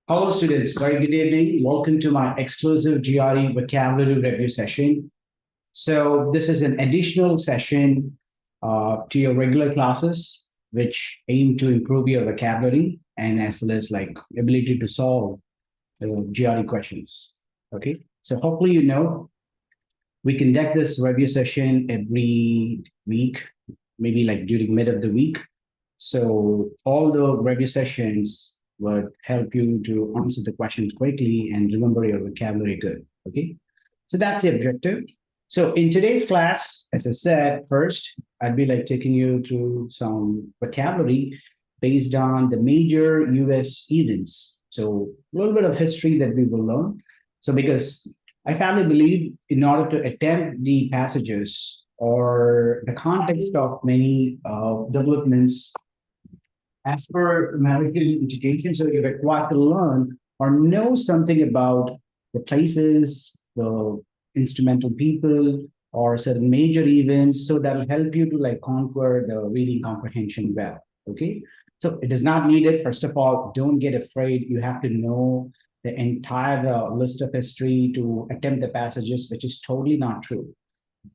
Hello, students. Very good evening. Welcome to my exclusive GRE Vocabulary Review session. So this is an additional session to your regular classes, which aim to improve your vocabulary and as well as like ability to solve GRE questions. Okay. So hopefully, we conduct this review session every week, maybe like during mid of the week. So all the review sessions would help you to answer the questions quickly and remember your vocabulary good. Okay. So that's the objective. So in today's class, as I said, first, I'd be like taking you through some vocabulary based on the major US events. So a little bit of history that we will learn. So because I firmly believe in order to attempt the passages or the context of many developments as per American education, so you're required to learn or know something about the places, the instrumental people, or certain major events, so that'll help you to like conquer the reading comprehension well. Okay, so it is not needed. First of all, don't get afraid. You have to know the entire list of history to attempt the passages, which is totally not true.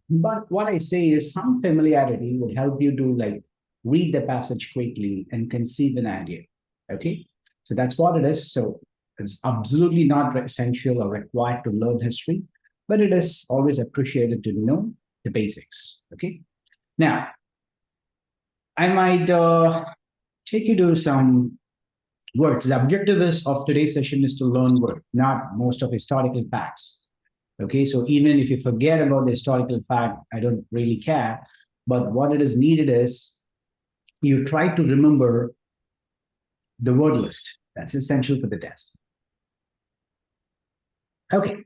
But what I say is some familiarity would help you to like read the passage quickly and conceive an idea. Okay, so that's what it is. So it's absolutely not essential or required to learn history, but it is always appreciated to know the basics. Okay, now I might take you to some words. The objective is of today's session is to learn words, not most of historical facts. Okay, so even if you forget about the historical fact, I don't really care. But what it is needed is you try to remember the word list. That's essential for the test. Okay.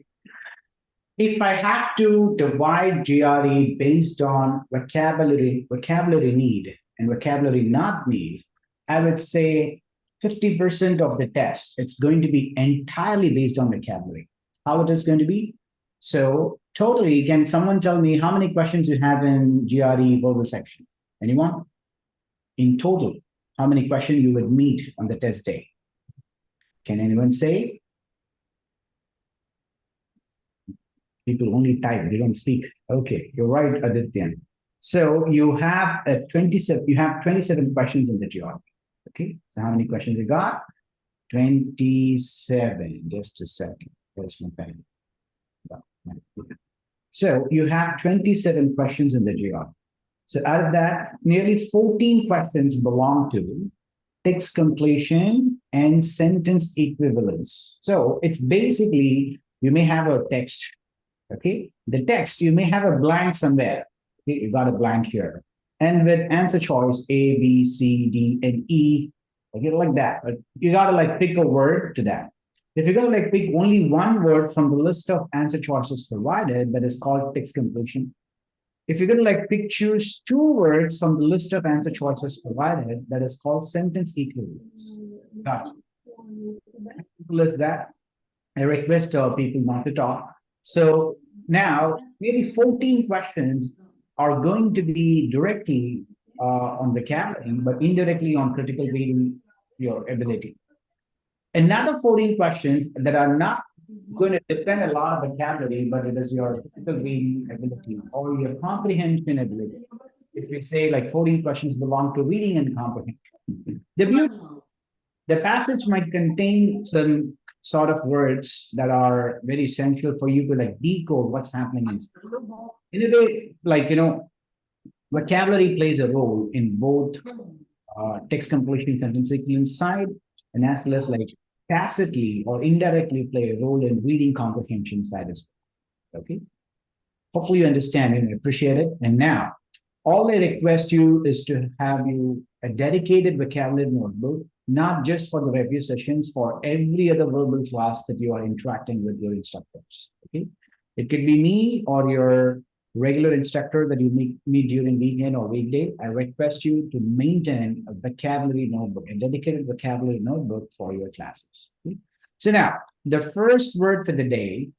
If I have to divide GRE based on vocabulary need and vocabulary not need, I would say 50% of the test, it's going to be entirely based on vocabulary. How it is going to be? So totally, can someone tell me how many questions you have in GRE verbal section? Anyone? In total, how many questions you would meet on the test day? Can anyone say? People only type, they don't speak. Okay, you're right, Aditya. So you have 27 questions in the GRE. Okay, so how many questions you got? 27. Just a second. Where's my pen? So you have 27 questions in the GRE. So out of that, nearly 14 questions belong to text completion and sentence equivalence. So it's basically, you may have a text, okay? The text, you may have a blank somewhere. Okay? You got a blank here. And with answer choice A, B, C, D, and E, okay, like that. But you got to like pick a word to that. If you're going to like pick only one word from the list of answer choices provided, that is called text completion. If you're going to like choose two words from the list of answer choices provided, that is called sentence equivalence. Simple as that. I request people not to talk. So now, maybe 14 questions are going to be directly on vocabulary, but indirectly on critical reading your ability. Another 14 questions that are not going to depend a lot on vocabulary, but it is your critical reading ability or your comprehension ability. If we say like 14 questions belong to reading and comprehension, the passage might contain some sort of words that are very essential for you to like decode what's happening in a way, like, vocabulary plays a role in both text completion, sentence equivalence side, and as well as like tacitly or indirectly play a role in reading comprehension side as well. Okay. Hopefully you understand and appreciate it. And now, all I request you is to have you a dedicated vocabulary notebook, not just for the review sessions, for every other verbal class that you are interacting with your instructors. Okay. It could be me or your regular instructor that you meet during weekend or weekday. I request you to maintain a vocabulary notebook, a dedicated vocabulary notebook for your classes. Okay? So now, the first word for the day,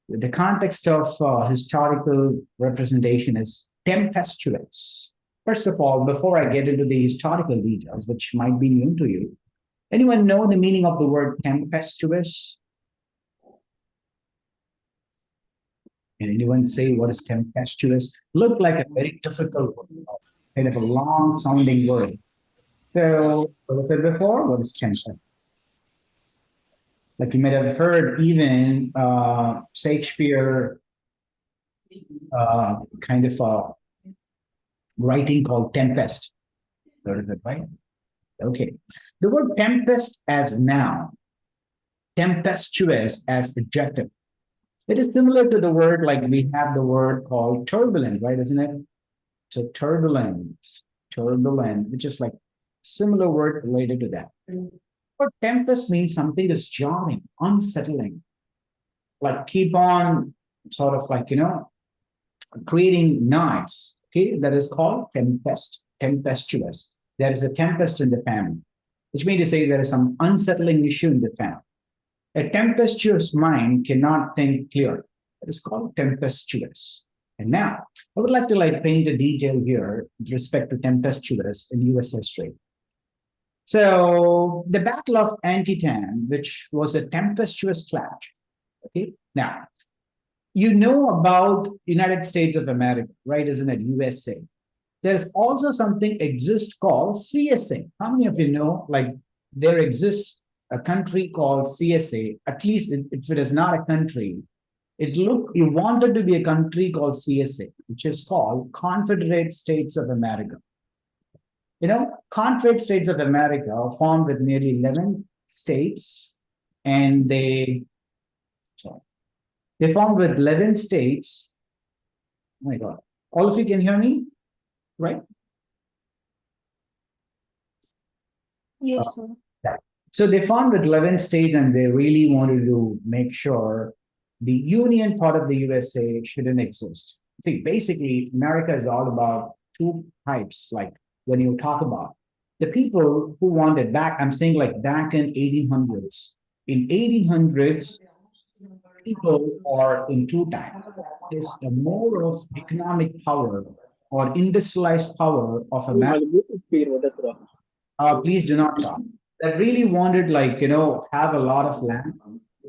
the context of historical representation is tempestuous. First of all, before I get into the historical details, which might be new to you, Anyone know the meaning of the word tempestuous? Can anyone say what is tempestuous? Look like a very difficult word, kind of a long sounding word. So, look at before, what is tempest? Like you might have heard even Shakespeare kind of a writing called Tempest. Heard of it, right? Okay. The word tempest as noun, tempestuous as adjective. It is similar to the word like we have the word called turbulent, right? Isn't it? So turbulent, which is like similar word related to that. But tempest means something is jarring, unsettling, like keep on sort of like, creating noise. Okay, that is called tempestuous. There is a tempest in the family, which means to say there is some unsettling issue in the family. A tempestuous mind cannot think clear. It is called tempestuous. And now, I would like to paint a detail here with respect to tempestuous in U.S. history. So the Battle of Antietam, which was a tempestuous clash. Okay, now you know about United States of America, right? Isn't it USA? There's also something exists called CSA. How many of you know there exists a country called CSA? At least if it is not a country, you wanted to be a country called CSA, which is called Confederate States of America. Confederate States of America are formed with nearly 11 states, and they formed with 11 states. Oh my God. All of you can hear me, right? Yes, sir. So they formed with 11 states, and they really wanted to make sure the union part of the USA shouldn't exist. See, basically, America is all about two types. Like when you talk about the people who wanted back, I'm saying back in 1800s. In 1800s, people are in two types. There's a more of economic power or industrialized power of America. Please do not talk. That really wanted have a lot of land.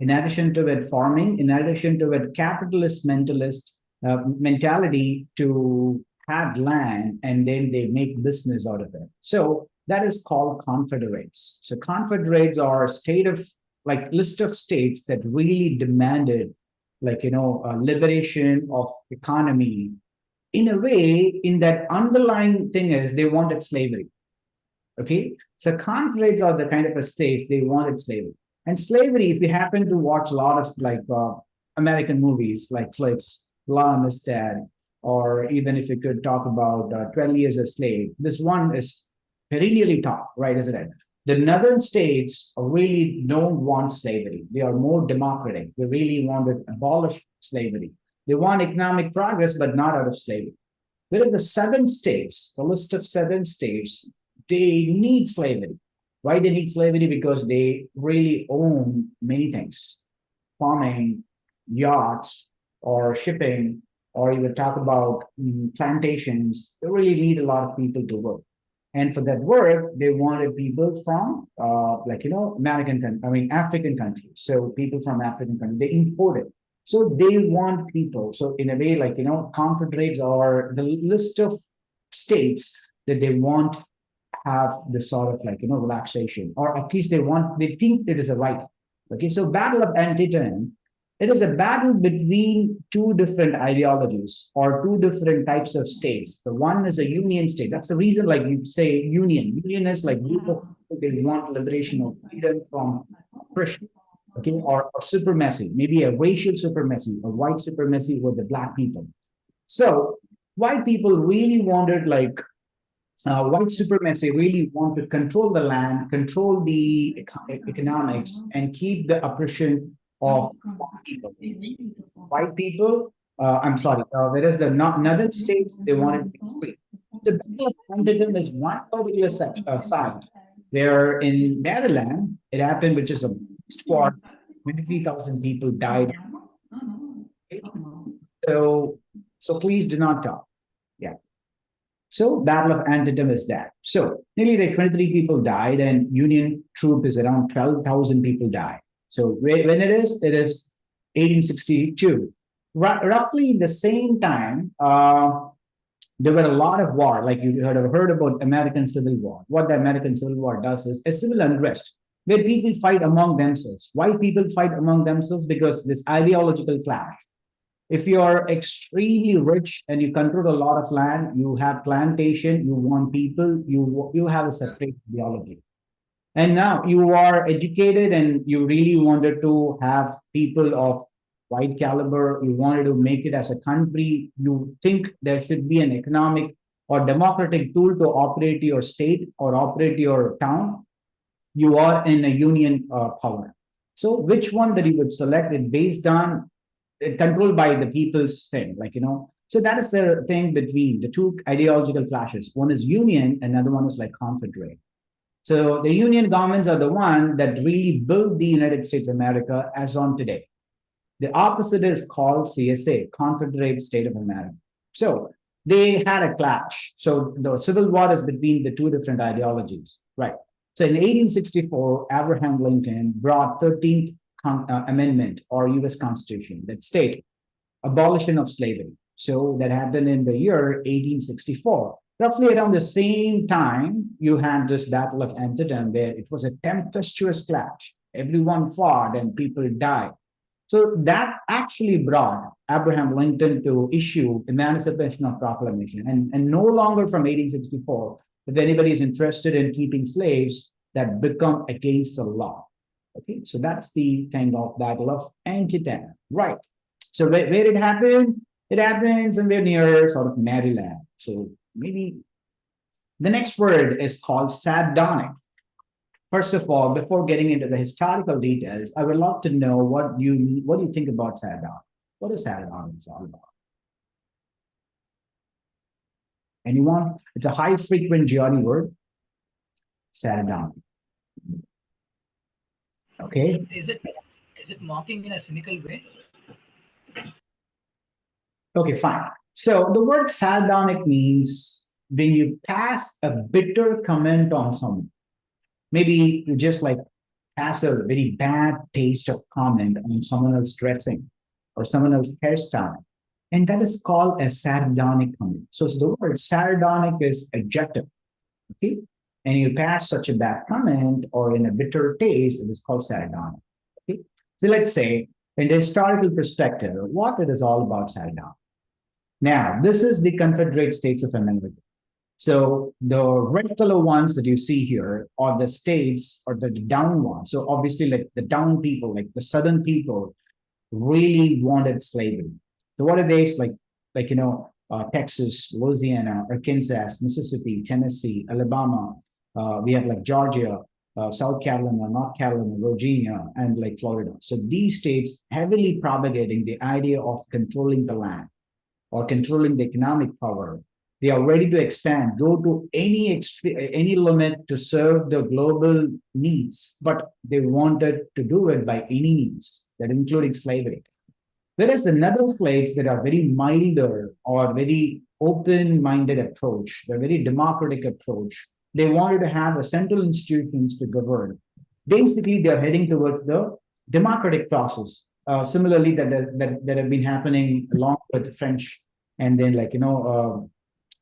In addition to it, farming. In addition to it, capitalist mentality to have land, and then they make business out of it. So that is called confederates. So confederates are list of states that really demanded liberation of economy. In a way, in that underlying thing is they wanted slavery. Okay, so confederates are the kind of a states they wanted slavery. And slavery, if you happen to watch a lot of American movies like flicks, Law Amistad, or even if you could talk about 12 Years a Slave, this one is perennially taught, right? Isn't it? The northern states really don't want slavery. They are more democratic. They really want to abolish slavery. They want economic progress, but not out of slavery. Whereas the southern states, the list of 7 states, they need slavery. Why they need slavery? Because they really own many things: farming, yachts, or shipping, or you would talk about plantations. They really need a lot of people to work. And for that work, they wanted people from, African countries. So people from African countries, they imported. So they want people. So in a way, confederates are the list of states that they want have this sort of relaxation, or at least they think it is a right. Okay, so Battle of Antietam, it is a battle between two different ideologies or two different types of states. The one is a union state. That's the reason, you say union. Union is group of people, they want liberation of freedom from oppression. Okay, or supremacy, maybe a racial supremacy, or white supremacy with the black people. So white people really wanted white supremacy really want to control the land, control the economics, and keep the oppression of black people. White people, I'm sorry, whereas the northern states, they wanted to be free. The Battle of Antietam is one particular side where in Maryland, it happened, which is a squad, 23,000 people died. Okay? So please do not talk. Yeah. So Battle of Antietam is that. So nearly like 23 people died, and Union troop is around 12,000 people died. So when it is 1862. Roughly the same time, there were a lot of war, like you heard about American Civil War. What the American Civil War does is a civil unrest where people fight among themselves. Why people fight among themselves? Because this ideological clash. If you're extremely rich and you control a lot of land, you have plantation, you want people, you have a separate ideology. And now you are educated and you really wanted to have people of wide caliber, you wanted to make it as a country, you think there should be an economic or democratic tool to operate your state or operate your town, you are in a union power. So which one that you would select it based on controlled by the people's thing, like, so that is the thing between the two ideological clashes. One is union, another one is like confederate. So the union governments are the one that really built the United States of America as on today. The opposite is called CSA, Confederate State of America. So they had a clash. So the Civil War is between the two different ideologies, right? So in 1864, Abraham Lincoln brought 13th Amendment or U.S. Constitution that state abolition of slavery. So that happened in the year 1864. Roughly around the same time, you had this Battle of Antietam, where it was a tempestuous clash. Everyone fought and people died. So that actually brought Abraham Lincoln to issue Emancipation of Proclamation. And no longer from 1864, if anybody is interested in keeping slaves, that become against the law. Okay, so that's the thing of Battle of Antietam, right? So where it happened? It happened somewhere near sort of Maryland. So maybe the next word is called sardonic. First of all, before getting into the historical details, I would love to know what you think about sardonic. What is sardonic all about? Anyone? It's a high frequent GRE word. Sardonic. Okay. Is it mocking in a cynical way? Okay, fine. So the word sardonic means when you pass a bitter comment on someone. Maybe you just like pass a very bad taste of comment on someone else's dressing or someone else's hairstyle. And that is called a sardonic comment. So the word sardonic is adjective. Okay. And you pass such a bad comment or in a bitter taste, it is called sardonic. Okay. So let's say in the historical perspective, what it is all about sardonic. Now, this is the Confederate States of America. So the red color ones that you see here are the states or the down ones. So obviously, like the down people, like the southern people, really wanted slavery. So what are they like Texas, Louisiana, Arkansas, Mississippi, Tennessee, Alabama. We have like Georgia, South Carolina, North Carolina, Virginia, and like Florida. So these states heavily propagating the idea of controlling the land or controlling the economic power. They are ready to expand, go to any limit to serve the global needs, but they wanted to do it by any means, that including slavery. Whereas the other slaves that are very milder or very open-minded approach, the very democratic approach, they wanted to have a central institutions to govern. Basically, they're heading towards the democratic process. Similarly, that have been happening along with the French and then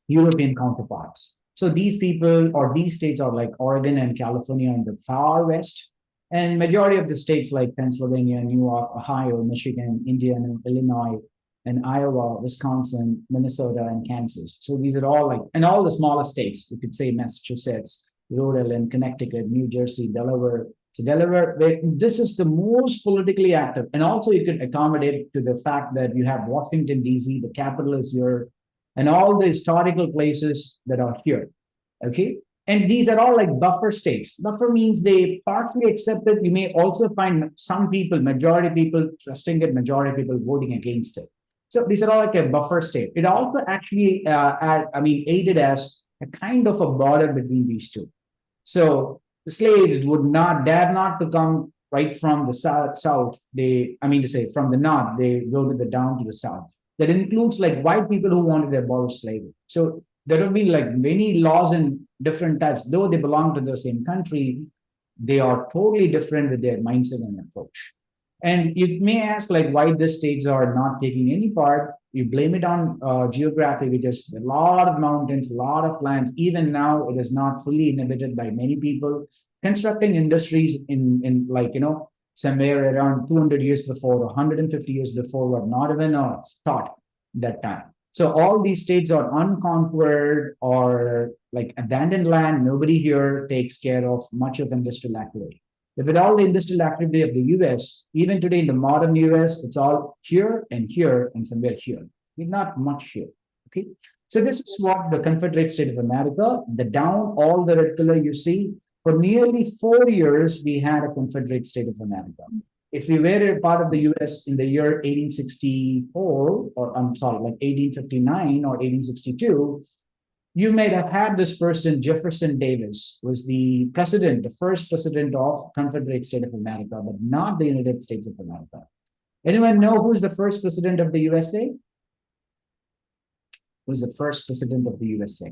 European counterparts. So these people or these states are like Oregon and California in the far west, and majority of the states like Pennsylvania, New York, Ohio, Michigan, Indiana, Illinois, and Iowa, Wisconsin, Minnesota, and Kansas. So these are all and all the smaller states, you could say Massachusetts, Rhode Island, Connecticut, New Jersey, Delaware. So Delaware, this is the most politically active. And also you could accommodate to the fact that you have Washington, D.C., the capital is here, and all the historical places that are here, okay? And these are all like buffer states. Buffer means they partially accept it. You may also find some people, majority people trusting it, majority people voting against it. So these are all like a buffer state. It also actually, aided as a kind of a border between these two. So the slaves would not dare not to come right from the south. From the north, they go to the down to the south. That includes like white people who wanted to abolish slavery. So there will be like many laws in different types, though they belong to the same country, they are totally different with their mindset and approach. And you may ask, like, why the states are not taking any part. You blame it on geography, because a lot of mountains, a lot of lands. Even now, it is not fully inhabited by many people. Constructing industries in like, somewhere around 200 years before, 150 years before, were not even thought that time. So all these states are unconquered or like abandoned land. Nobody here takes care of much of industrial activity. With all the industrial activity of the US, even today in the modern US, it's all here and somewhere here. Not much here. Okay. So this is what the Confederate State of America, the down, all the red color you see, for nearly 4 years, we had a Confederate State of America. If we were a part of the US in the year 1864, or I'm sorry, like 1859 or 1862, you might have had this person, Jefferson Davis, was the president, the first president of Confederate State of America, but not the United States of America. Anyone know who's the first president of the USA? Who's the first president of the USA?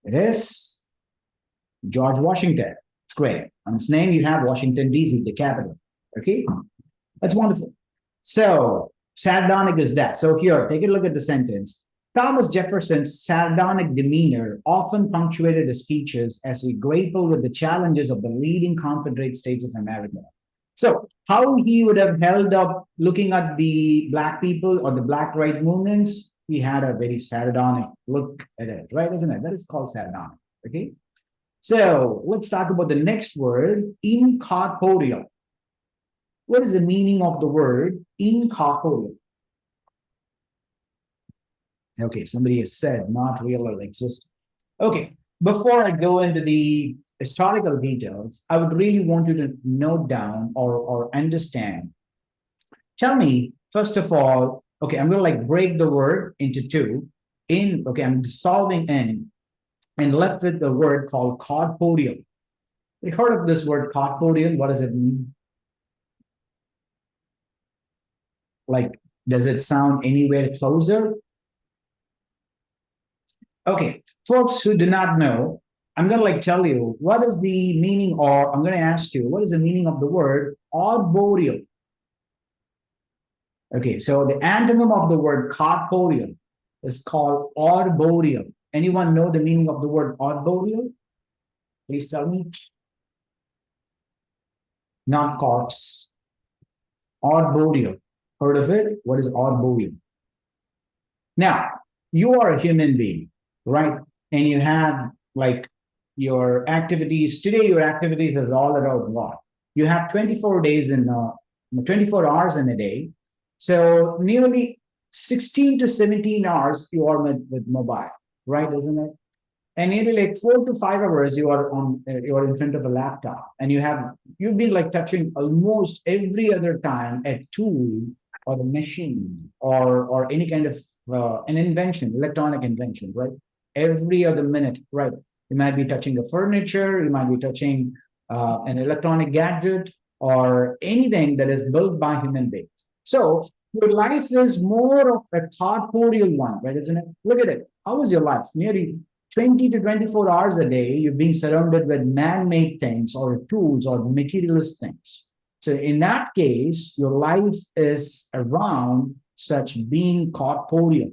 It is George Washington. It's great. On its name, you have Washington, D.C., the capital. Okay? That's wonderful. So, sardonic is that. So here, take a look at the sentence. Thomas Jefferson's sardonic demeanor often punctuated his speeches as he grappled with the challenges of the leading Confederate States of America. So how he would have held up looking at the Black people or the Black right movements, he had a very sardonic look at it, right? Isn't it? That is called sardonic, okay? So let's talk about the next word, incorporeal. What is the meaning of the word incorporeal? Okay, somebody has said not real or existent. Okay, before I go into the historical details, I would really want you to note down or understand. Tell me, first of all, okay, I'm going to like break the word into two. Okay, I'm dissolving in and left with the word called corporeal. We heard of this word corporeal. What does it mean? Like, does it sound anywhere closer? Okay, folks who do not know, I'm going to like tell you what is the meaning, or I'm going to ask you, what is the meaning of the word arboreal? Okay, so the antonym of the word corporeal is called arboreal. Anyone know the meaning of the word arboreal? Please tell me. Not corpse. Arboreal. Heard of it? What is arboreal? Now, you are a human being, right? And you have like your activities. Today, your activities is all about what? You have 24 days in 24 hours in a day. So nearly 16 to 17 hours you are with mobile, right? Isn't it? And nearly like 4 to 5 hours you are in front of a laptop, and you've been like touching almost every other time a tool or a machine or any kind of an invention, electronic invention, right? Every other minute, right? You might be touching the furniture, you might be touching an electronic gadget or anything that is built by human beings. So your life is more of a corporeal one, right? Isn't it? Look at it. How is your life? Nearly 20 to 24 hours a day, you're being surrounded with man-made things or tools or materialist things. So in that case, your life is around such being corporeal.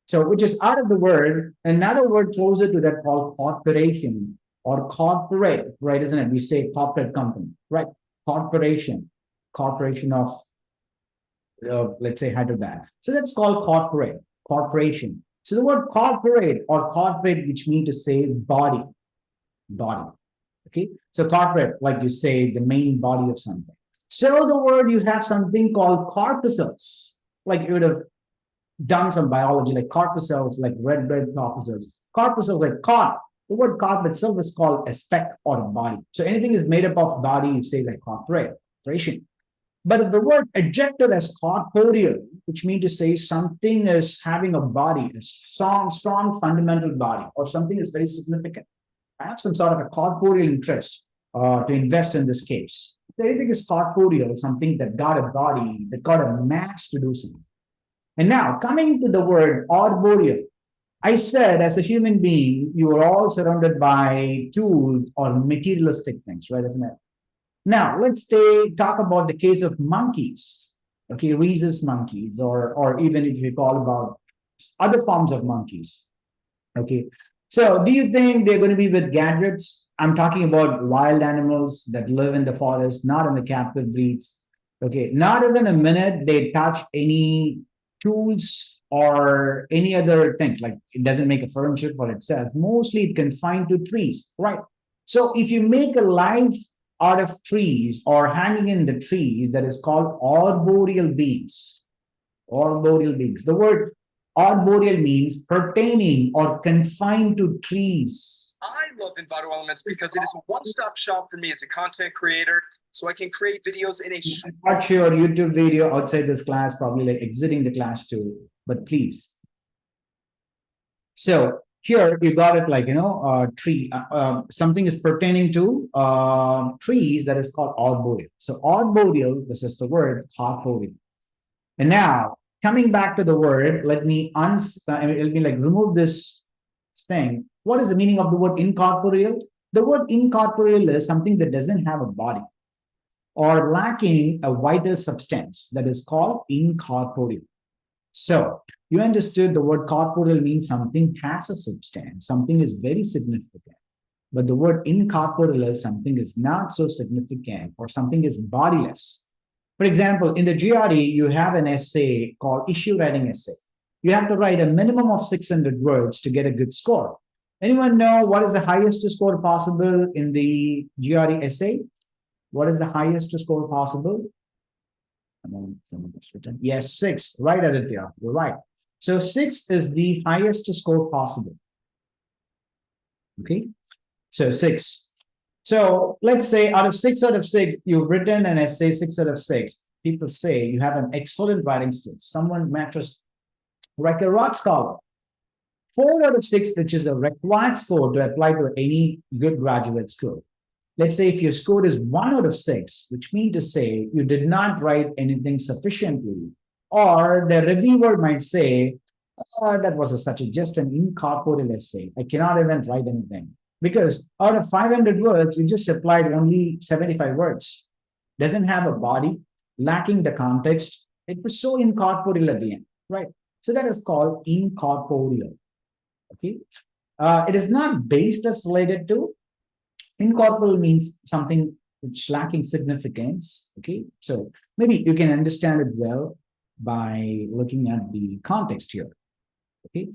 So which is out of the word, another word closer to that called corporation or corporate, right? Isn't it? We say corporate company, right? Corporation of, let's say Hyderabad. So that's called corporation. So the word corporate, which means to say body. Okay. So corporate, like you say, the main body of something. So the word, you have something called corpuscles, like you would have done some biology, like corpuscles, like red blood corpuscles. Corpuscles like corp. The word corp itself is called a speck or a body. So anything is made up of body, you say like corporation. But the word adjected as corporeal, which means to say something is having a body, a strong fundamental body, or something is very significant. I have some sort of a corporeal interest to invest in this case. If anything is corporeal, something that got a body, that got a mass to do something. And now coming to the word arboreal, I said as a human being, you are all surrounded by tools or materialistic things, right? Isn't it? Now let's talk about the case of monkeys, okay, rhesus monkeys, or even if we call about other forms of monkeys. Okay. So do you think they're going to be with gadgets? I'm talking about wild animals that live in the forest, not in the captive breeds. Okay. Not even a minute they touch any tools or any other things. Like it doesn't make a furniture for itself. Mostly it confined to trees, right? So if you make a life out of trees or hanging in the trees, that is called arboreal beings. Arboreal beings. The word arboreal means pertaining or confined to trees. I love Envato Elements because it is a one-stop shop for me as a content creator, so I can create videos in a Watch your YouTube video outside this class, probably like exiting the class too, but please. So here you got it like, tree, something is pertaining to trees that is called arboreal. So arboreal, this is the word arboreal. And now coming back to the word, let me remove this thing. What is the meaning of the word incorporeal? The word incorporeal is something that doesn't have a body or lacking a vital substance, that is called incorporeal. So you understood the word corporeal means something has a substance, something is very significant. But the word incorporeal is something is not so significant or something is bodiless. For example, in the GRE, you have an essay called issue writing essay. You have to write a minimum of 600 words to get a good score. Anyone know what is the highest score possible in the GRE essay? What is the highest score possible? Yes, 6. Right, Aditya. You're right. So 6 is the highest score possible. Okay. So 6. So let's say out of 6, you've written an essay 6 out of 6. People say you have an excellent writing skills. Someone matches like a rock scholar. 4 out of 6, which is a required score to apply to any good graduate school. Let's say if your score is 1 out of 6, which means to say you did not write anything sufficiently, or the reviewer might say, oh, that was just an incorporeal essay. I cannot even write anything. Because out of 500 words, you just applied only 75 words. Doesn't have a body, lacking the context. It was so incorporeal at the end, right? So that is called incorporeal. Okay. It is not baseless related to. Incorporeal means something which lacking significance. Okay. So maybe you can understand it well by looking at the context here. Okay.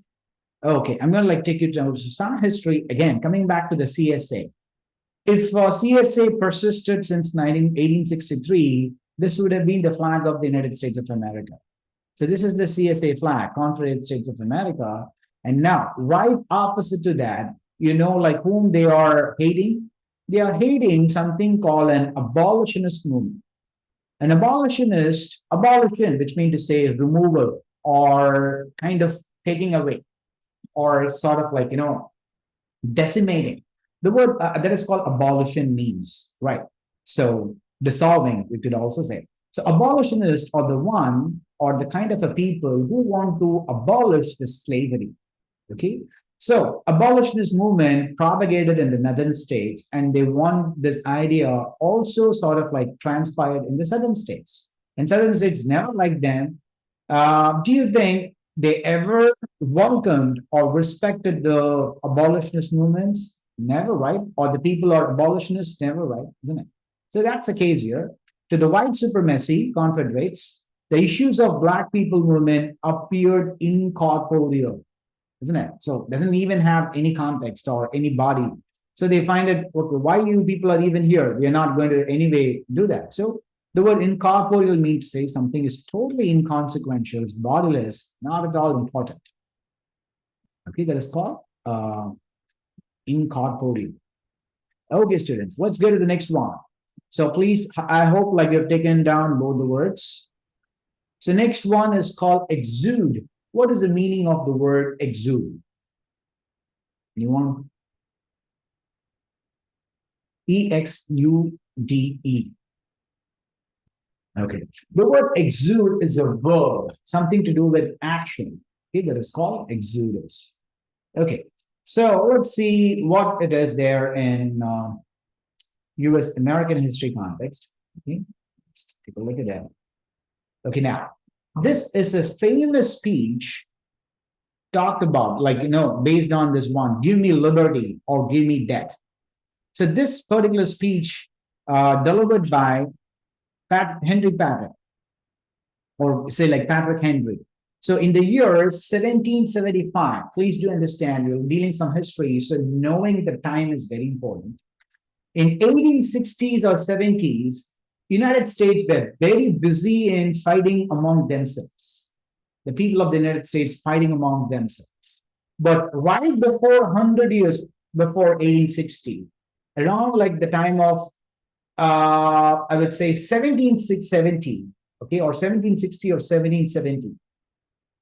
Okay, I'm going to take you to some history. Again, coming back to the CSA. If CSA persisted since 1863, this would have been the flag of the United States of America. So this is the CSA flag, Confederate States of America. And now, right opposite to that, like whom they are hating? They are hating something called an abolitionist movement. An abolition, which means to say removal or kind of taking away, or sort of like, decimating. The word that is called abolition means, right? So dissolving, we could also say. So abolitionists are the one or the kind of a people who want to abolish the slavery. Okay. So abolitionist movement propagated in the northern states, and they want this idea also sort of like transpired in the southern states. And southern states never liked them. Do you think they ever welcomed or respected the abolitionist movements? Never, right? Or the people are abolitionists? Never, right? Isn't it? So that's the case here. To the white supremacy Confederates, the issues of Black people movement appeared incorporeal, isn't it? So it doesn't even have any context or any body. So they find it, okay, why you people are even here? We are not going to anyway do that. So the word incorporeal means to say something is totally inconsequential, it's bodiless, not at all important. Okay, that is called incorporeal. Okay, students, let's go to the next one. So please, I hope like you've taken down both the words. So next one is called exude. What is the meaning of the word exude? Anyone? EXUDE. Okay. The word exude is a verb, something to do with action. Okay, that is called exodus. Okay. So let's see what it is there in US American history context. Okay. Let's take a look at that. Okay, now this is a famous speech talked about, like, based on this one, give me liberty or give me death. So this particular speech delivered by Henry Patrick, or say like Patrick Henry. So in the year 1775, please do understand, we're dealing some history, so knowing the time is very important. In 1860s or 70s, United States were very busy in fighting among themselves. The people of the United States fighting among themselves. But right before 100 years before 1860, around like the time of, I would say 1770, okay, or 1760 or 1770,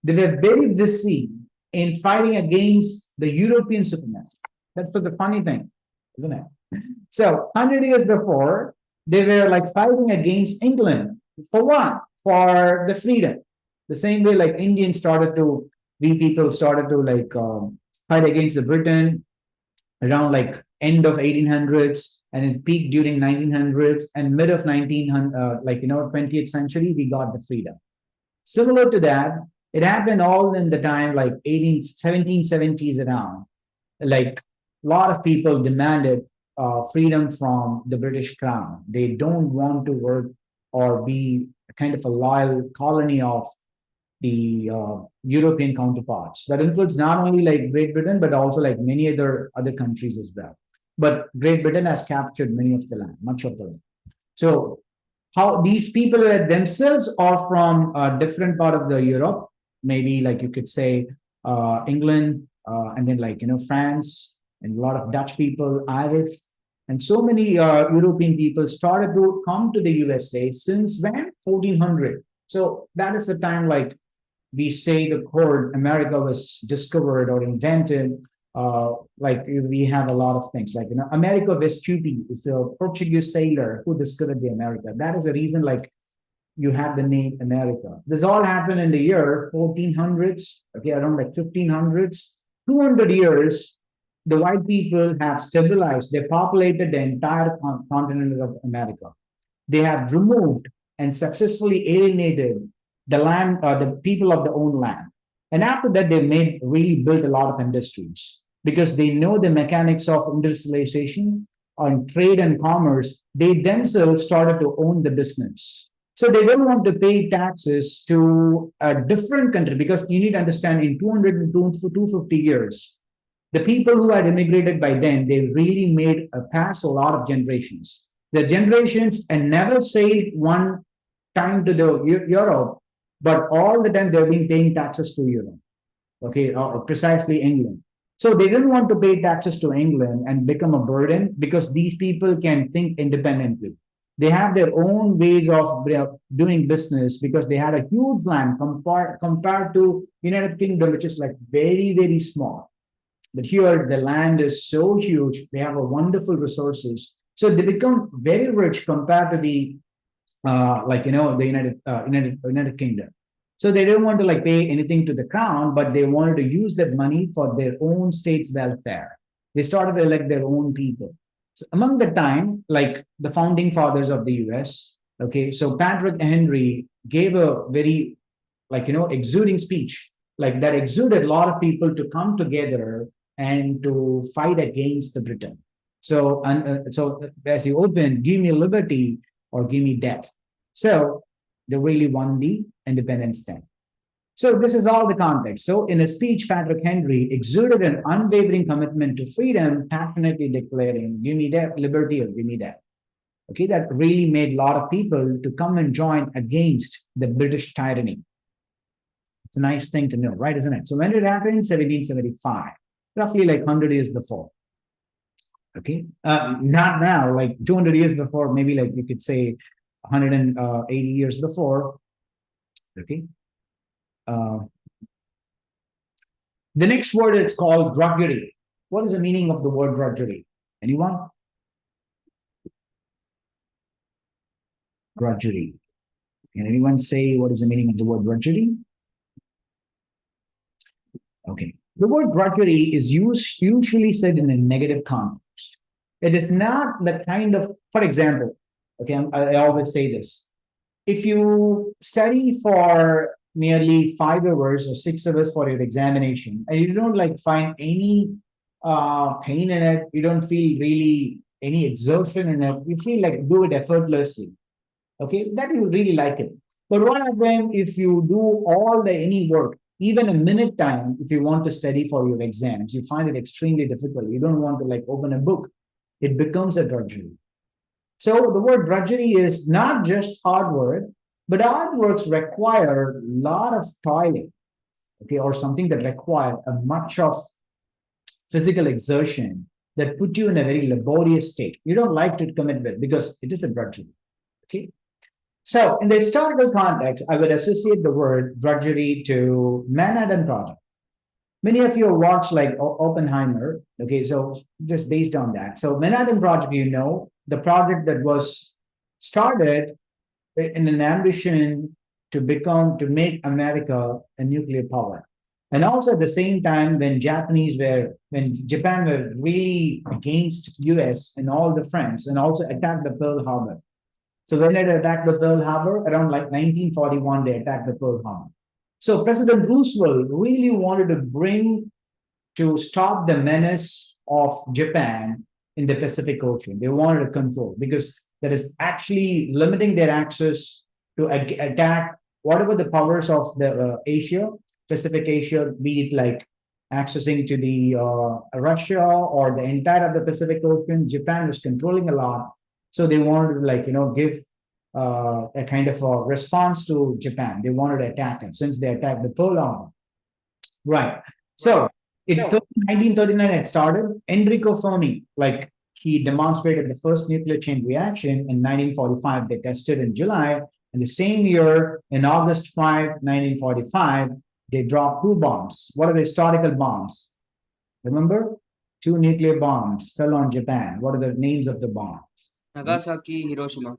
they were very busy in fighting against the European supremacy. That was the funny thing, isn't it? So 100 years before, they were like fighting against England for what? For the freedom. The same way like we people started to like fight against the Britain around like end of 1800s, and it peaked during 1900s, and mid of 20th century, we got the freedom. Similar to that, it happened all in the time like 1770s around. Like a lot of people demanded freedom from the British Crown. They don't want to work or be kind of a loyal colony of the European counterparts. That includes not only like Great Britain, but also like many other countries as well. But Great Britain has captured many of the land, much of the land. So how these people are themselves are from a different part of the Europe, maybe like you could say England, and then like France, and a lot of Dutch people, Irish, and so many European people started to come to the USA since when? 1400. So that is the time like we say the word America was discovered or invented. Like we have a lot of things like America Vespucci is the Portuguese sailor who discovered the America. That is the reason like you have the name America. This all happened in the year 1400s, okay, around like 1500s. 200 years, the white people have stabilized, they populated the entire continent of America. They have removed and successfully alienated the land, the people of the own land. And after that, they really built a lot of industries because they know the mechanics of industrialization on trade and commerce. They themselves started to own the business. So they don't want to pay taxes to a different country, because you need to understand in 200 and 250 years, the people who had immigrated by then, they really made a pass a lot of generations. The generations and never say one time to the Europe, but all the time they've been paying taxes to Europe, okay, or precisely England. So they didn't want to pay taxes to England and become a burden, because these people can think independently. They have their own ways of doing business, because they had a huge land compared to United Kingdom, which is like very, very small. But here the land is so huge. They have a wonderful resources. So they become very rich compared to the the United Kingdom. So they didn't want to like pay anything to the crown, but they wanted to use that money for their own state's welfare. They started to elect their own people. So among the time, like the founding fathers of the US, okay, so Patrick Henry gave a very exuding speech, like that exuded a lot of people to come together and to fight against the Britain. So as you open, give me liberty or give me death. So they really won the independence then. So this is all the context. So in a speech, Patrick Henry exuded an unwavering commitment to freedom, passionately declaring, give me death, liberty, or give me death. Okay, that really made a lot of people to come and join against the British tyranny. It's a nice thing to know, right, isn't it? So when did it happen? In 1775, roughly like 100 years before. Okay, not now, like 200 years before, maybe like you could say 180 years before. Okay. The next word is called drudgery. What is the meaning of the word drudgery? Anyone? Drudgery. Can anyone say what is the meaning of the word drudgery? Okay. The word drudgery is usually said in a negative context. It is not the kind of, for example, okay, I always say this. If you study for nearly 5 hours or 6 hours for your examination, and you don't like find any pain in it, you don't feel really any exertion in it, you feel like do it effortlessly. Okay, that you really like it. But what happens if you do all the any work, even a minute time, if you want to study for your exams, you find it extremely difficult. You don't want to like open a book. It becomes a drudgery. So the word drudgery is not just hard work, but hard works require a lot of toiling, okay, or something that require a much of physical exertion that put you in a very laborious state. You don't like to commit with because it is a drudgery, okay? So in the historical context, I would associate the word drudgery to Manhattan Project. Many of you have watched like Oppenheimer, okay, so just based on that. So Manhattan Project, you know, the project that was started in an ambition to make America a nuclear power. And also at the same time, when Japan were really against US and all the friends and also attacked the Pearl Harbor. So when they attacked the Pearl Harbor, around like 1941, they attacked the Pearl Harbor. So President Roosevelt really wanted to stop the menace of Japan in the Pacific Ocean. They wanted to control because that is actually limiting their access to attack whatever the powers of the Asia, Pacific Asia, be it like accessing to the Russia or the entire of the Pacific Ocean. Japan was controlling a lot. So they wanted to like, give a kind of a response to Japan. They wanted to attack it since they attacked the Pearl Harbor. Right. So in 1939, it started. Enrico Fermi, like he demonstrated the first nuclear chain reaction in 1945. They tested in July. And the same year, in August 5, 1945, they dropped 2 bombs. What are the historical bombs? Remember? 2 nuclear bombs fell on Japan. What are the names of the bombs? Nagasaki, Hiroshima.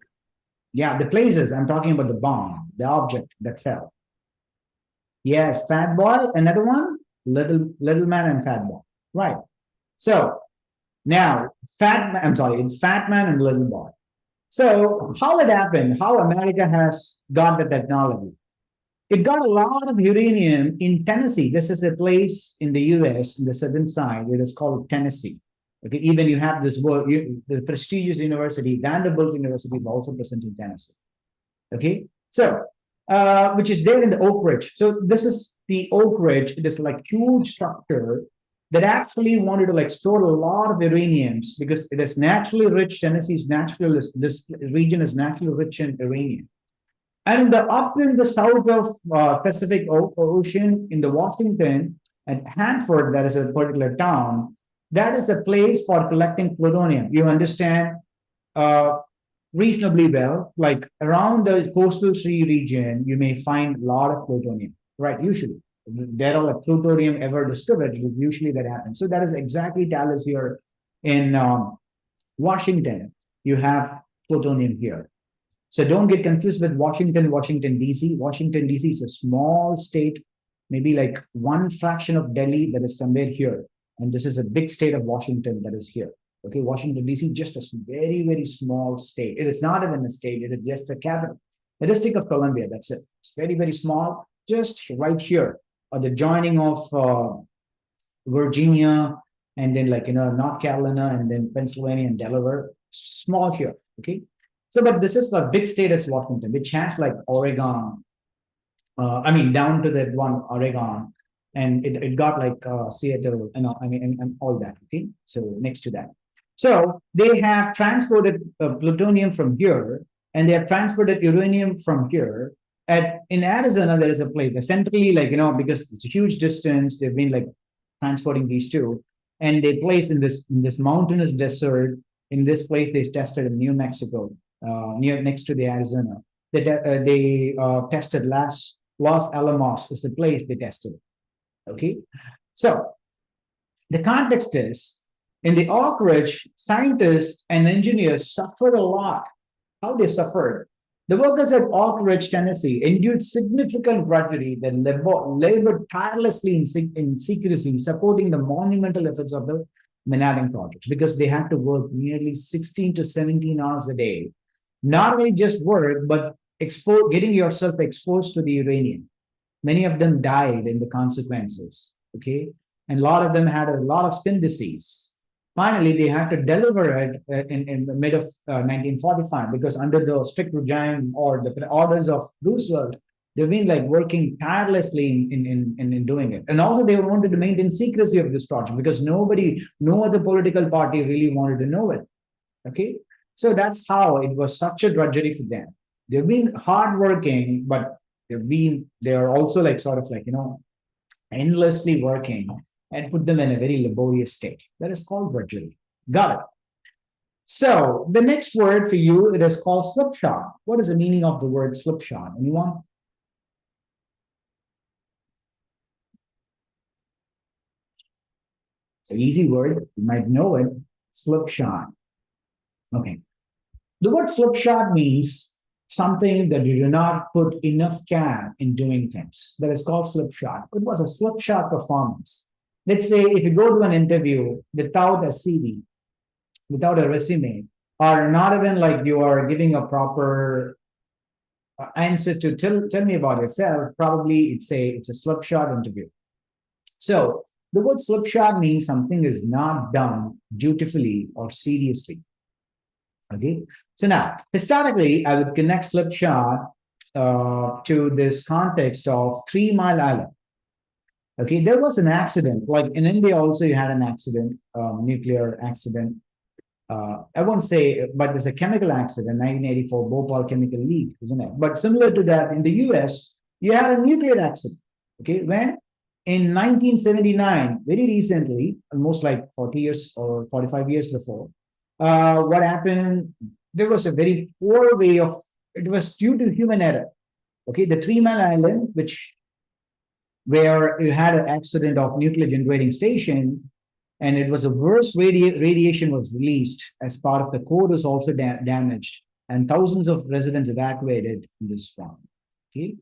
Yeah, the places. I'm talking about the bomb, the object that fell. Yes, Fat Boy. Another one, Little Man and Fat Boy. Right. So now, it's Fat Man and Little Boy. So how it happened? How America has got the technology? It got a lot of uranium in Tennessee. This is a place in the U.S. in the southern side. It is called Tennessee. Okay, even you have this word, the prestigious university, Vanderbilt University, is also present in Tennessee. Okay, so which is there in the Oak Ridge. So this is the Oak Ridge. It is like huge structure that actually wanted to like store a lot of uraniums because it is naturally rich. Tennessee is naturally, this region is naturally rich in uranium. And up in the south of Pacific Ocean, in the Washington and Hanford, that is a particular town. That is a place for collecting plutonium. You understand reasonably well, like around the coastal sea region, you may find a lot of plutonium, right? Usually, there are like plutonium ever discovered, usually that happens. So that is exactly Dallas here in Washington. You have plutonium here. So don't get confused with Washington, D.C. Washington, D.C. is a small state, maybe like one fraction of Delhi that is somewhere here. And this is a big state of Washington that is here. Okay, Washington, D.C., just a very, very small state. It is not even a state. It is just a capital. The District of Columbia, that's it. It's very, very small, just right here. Or the joining of Virginia and then like, North Carolina and then Pennsylvania and Delaware. Small here, okay? So, but this is a big state as Washington, which has like Oregon. Down to that one, Oregon. And it got like Seattle and all that, okay? So next to that. So they have transported plutonium from here, and they have transported uranium from here. In Arizona, there is a place, essentially like, because it's a huge distance, they've been like transporting these two, and they placed in this mountainous desert. In this place, they tested in New Mexico, next to the Arizona. They tested Los Alamos is the place they tested. Okay, so the context is in the Oak Ridge, scientists and engineers suffered a lot. How they suffered? The workers at Oak Ridge, Tennessee, endured significant drudgery that labored tirelessly in secrecy, supporting the monumental efforts of the Manhattan Project, because they had to work nearly 16 to 17 hours a day. Not only just work, but getting yourself exposed to the uranium. Many of them died in the consequences, okay? And a lot of them had a lot of skin disease. Finally, they had to deliver it in the mid of 1945, because under the strict regime or the orders of Roosevelt, they've been like working tirelessly in doing it. And also they wanted to maintain secrecy of this project because no other political party really wanted to know it, okay? So that's how it was such a drudgery for them. They've been hardworking, but they're also like sort of like, endlessly working, and put them in a very laborious state. That is called drudgery. Got it. So the next word for you, it is called slipshod. What is the meaning of the word slipshod? Anyone? It's an easy word. You might know it. Slipshod. Okay. The word slipshod means something that you do not put enough care in doing things. That is called slipshod. It was a slipshod performance. Let's say if you go to an interview without a CV, without a resume, or not even like you are giving a proper answer to tell me about yourself, probably it's a slipshod interview. So the word slipshod means something is not done dutifully or seriously. Okay, so now historically, I would connect slipshod to this context of 3 Mile Island. Okay, there was an accident, like in India also you had an accident, nuclear accident. I won't say, but there's a chemical accident, 1984 Bhopal chemical leak, isn't it? But similar to that, in the US, you had a nuclear accident. Okay, when in 1979, very recently, almost like 40 years or 45 years before, what happened? There was a very poor way of, it was due to human error. Okay, the 3 Mile Island, where you had an accident of nuclear generating station, and it was a worse radiation was released as part of the core was also damaged, and thousands of residents evacuated in this farm. Okay,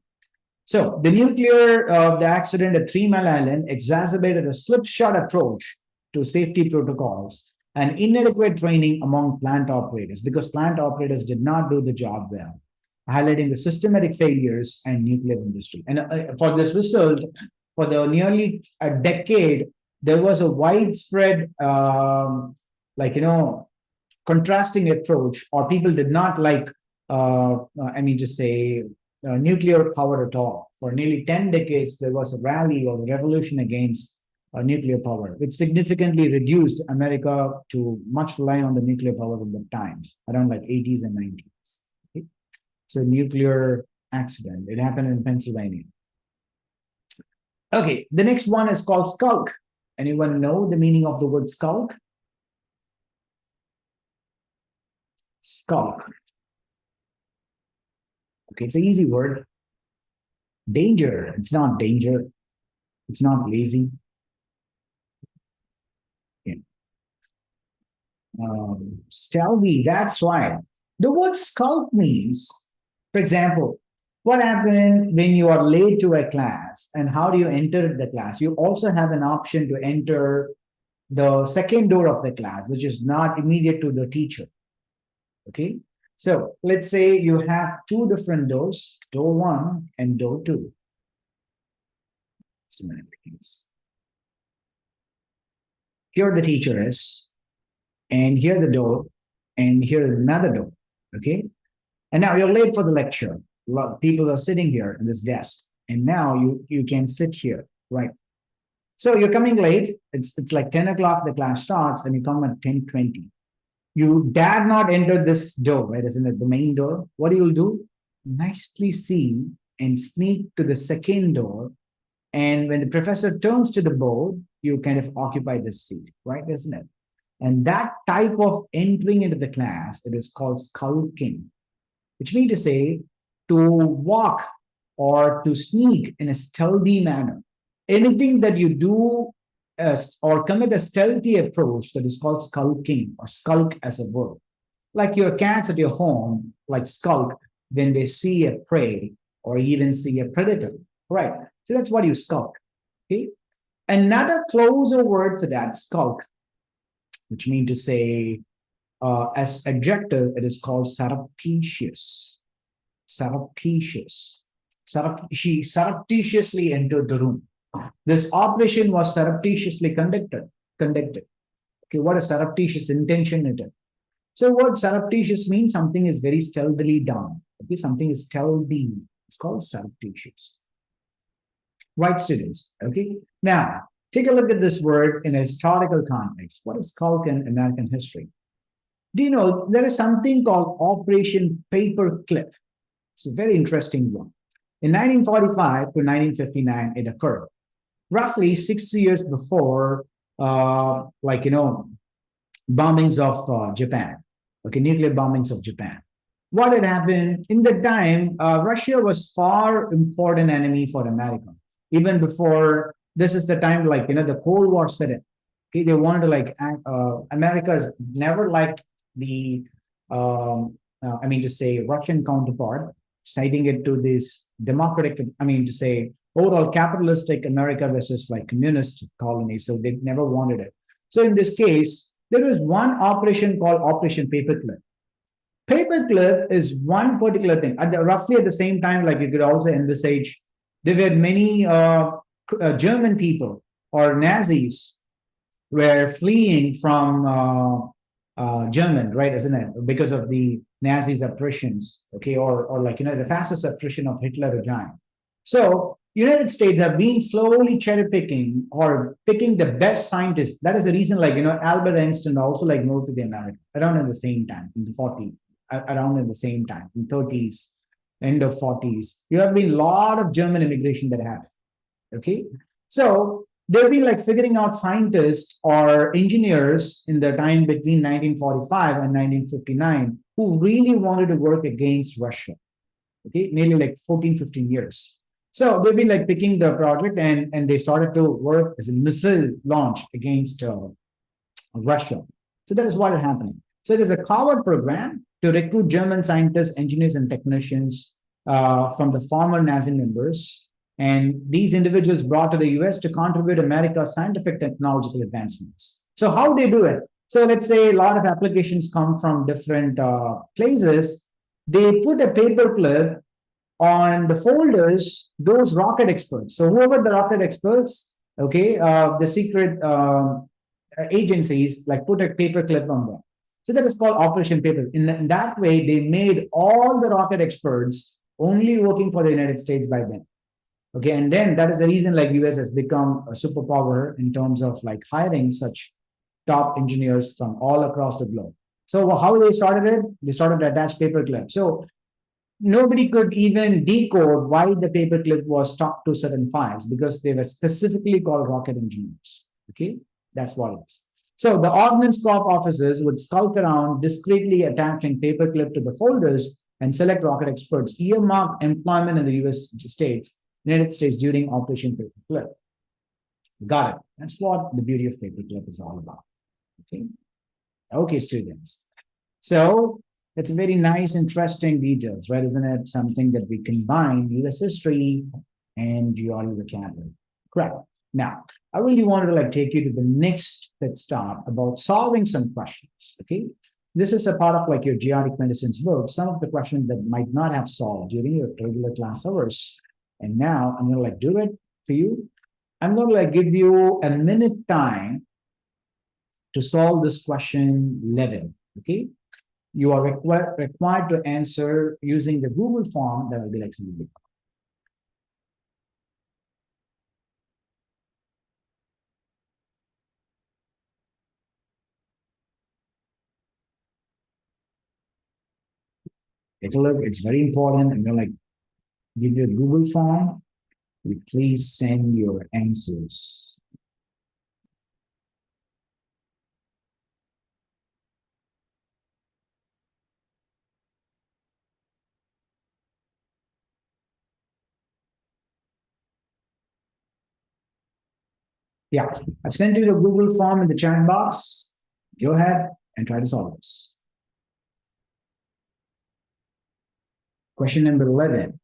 so the accident at 3 Mile Island exacerbated a slipshod approach to safety protocols and inadequate training among plant operators, because plant operators did not do the job well, highlighting the systematic failures and nuclear industry. And for this result, for the nearly a decade, there was a widespread, contrasting approach, or people did not like, nuclear power at all. For nearly 10 decades, there was a rally or a revolution against nuclear power, which significantly reduced America to much rely on the nuclear power of the times, around like 80s and 90s. Okay? So nuclear accident, it happened in Pennsylvania. Okay, the next one is called skulk. Anyone know the meaning of the word skulk? Skulk. Okay, it's an easy word. Danger. It's not danger. It's not lazy. Okay. Stealthy. That's right. The word skulk means, for example, what happens when you are late to a class and how do you enter the class? You also have an option to enter the second door of the class, which is not immediate to the teacher. Okay, so let's say you have two different doors, door 1 and door 2. Just a minute, please. Here the teacher is, and here the door, and here another door. Okay, and now you're late for the lecture. A lot of people are sitting here in this desk, and now you can sit here, right? So you're coming late. It's like 10 o'clock. The class starts, and you come at 10:20. You dare not enter this door, right? Isn't it the main door? What you will do? Nicely see and sneak to the second door, and when the professor turns to the board, you kind of occupy this seat, right? Isn't it? And that type of entering into the class, it is called skulking, which means to say, to walk or to sneak in a stealthy manner. Anything that you do or commit a stealthy approach, that is called skulking, or skulk as a verb. Like your cats at your home, like skulk, when they see a prey or even see a predator, right? So that's what you skulk, okay? Another closer word for that, skulk, which means to say, as adjective, it is called surreptitious. Surreptitious. She surreptitiously entered the room. This operation was surreptitiously conducted. Okay, what a surreptitious intention it is. So what surreptitious means, something is very stealthily done. Okay, something is stealthy. It's called surreptitious. Right, students? Okay. Now, take a look at this word in a historical context. What is skulk in American history? Do you know there is something called Operation Paperclip? It's a very interesting one. In 1945 to 1959, it occurred. Roughly 6 years before, bombings of Japan. Okay, nuclear bombings of Japan. What had happened in the time? Russia was far important enemy for America. Even before this is the time, the Cold War set in. Okay, they wanted to America's never liked the Russian counterpart, citing it to this democratic, overall capitalistic America versus communist colonies. So they never wanted it. So in this case, there was one operation called Operation Paperclip. Paperclip is one particular thing. Roughly at the same time, you could also envisage, there were many German people or Nazis were fleeing from German, right, isn't it? Because of the Nazis' oppressions, okay, or the fascist oppression of Hitler regime. So United States have been slowly cherry picking or picking the best scientists. That is the reason, Albert Einstein also moved to the America around at the same time in the 40s, around at the same time in 30s, end of 40s. You have been a lot of German immigration that happened. Okay, so they've been figuring out scientists or engineers in the time between 1945 and 1959 who really wanted to work against Russia. Okay, nearly 14, 15 years. So they've been picking the project and they started to work as a missile launch against Russia. So that is what is happening. So it is a covert program to recruit German scientists, engineers, and technicians from the former Nazi members. And these individuals brought to the US to contribute America's scientific technological advancements. So how they do it? So let's say a lot of applications come from different places. They put a paperclip on the folders, those rocket experts. So whoever the rocket experts, okay, the secret agencies put a paperclip on them. So that is called Operation Paper. In that way, they made all the rocket experts only working for the United States by then. Okay, and then that is the reason US has become a superpower in terms of hiring such top engineers from all across the globe. So how they started it? They started to attach paperclip. So nobody could even decode why the paperclip was stuck to certain files because they were specifically called rocket engineers. Okay, that's what it is. So the Ordnance Corps officers would skulk around discreetly attaching paperclip to the folders and select rocket experts, earmark employment in the United States during Operation Paperclip. Got it. That's what the beauty of paperclip is all about. Okay. Okay, students. So it's very nice, interesting details, right? Isn't it something that we combine US history and GRE vocabulary? Correct. Now, I really wanted to take you to the next pit stop about solving some questions. Okay. This is a part of your GRE Medicine's book, some of the questions that might not have solved during your regular class hours. And now I'm going to do it for you. I'm going to give you a minute time to solve this question 11. Okay. You are required to answer using the Google form that will be simply. Take a look. It's very important. I'm going to give you a Google form. Please send your answers. Yeah, I've sent you the Google form in the chat box. Go ahead and try to solve this. Question number 11.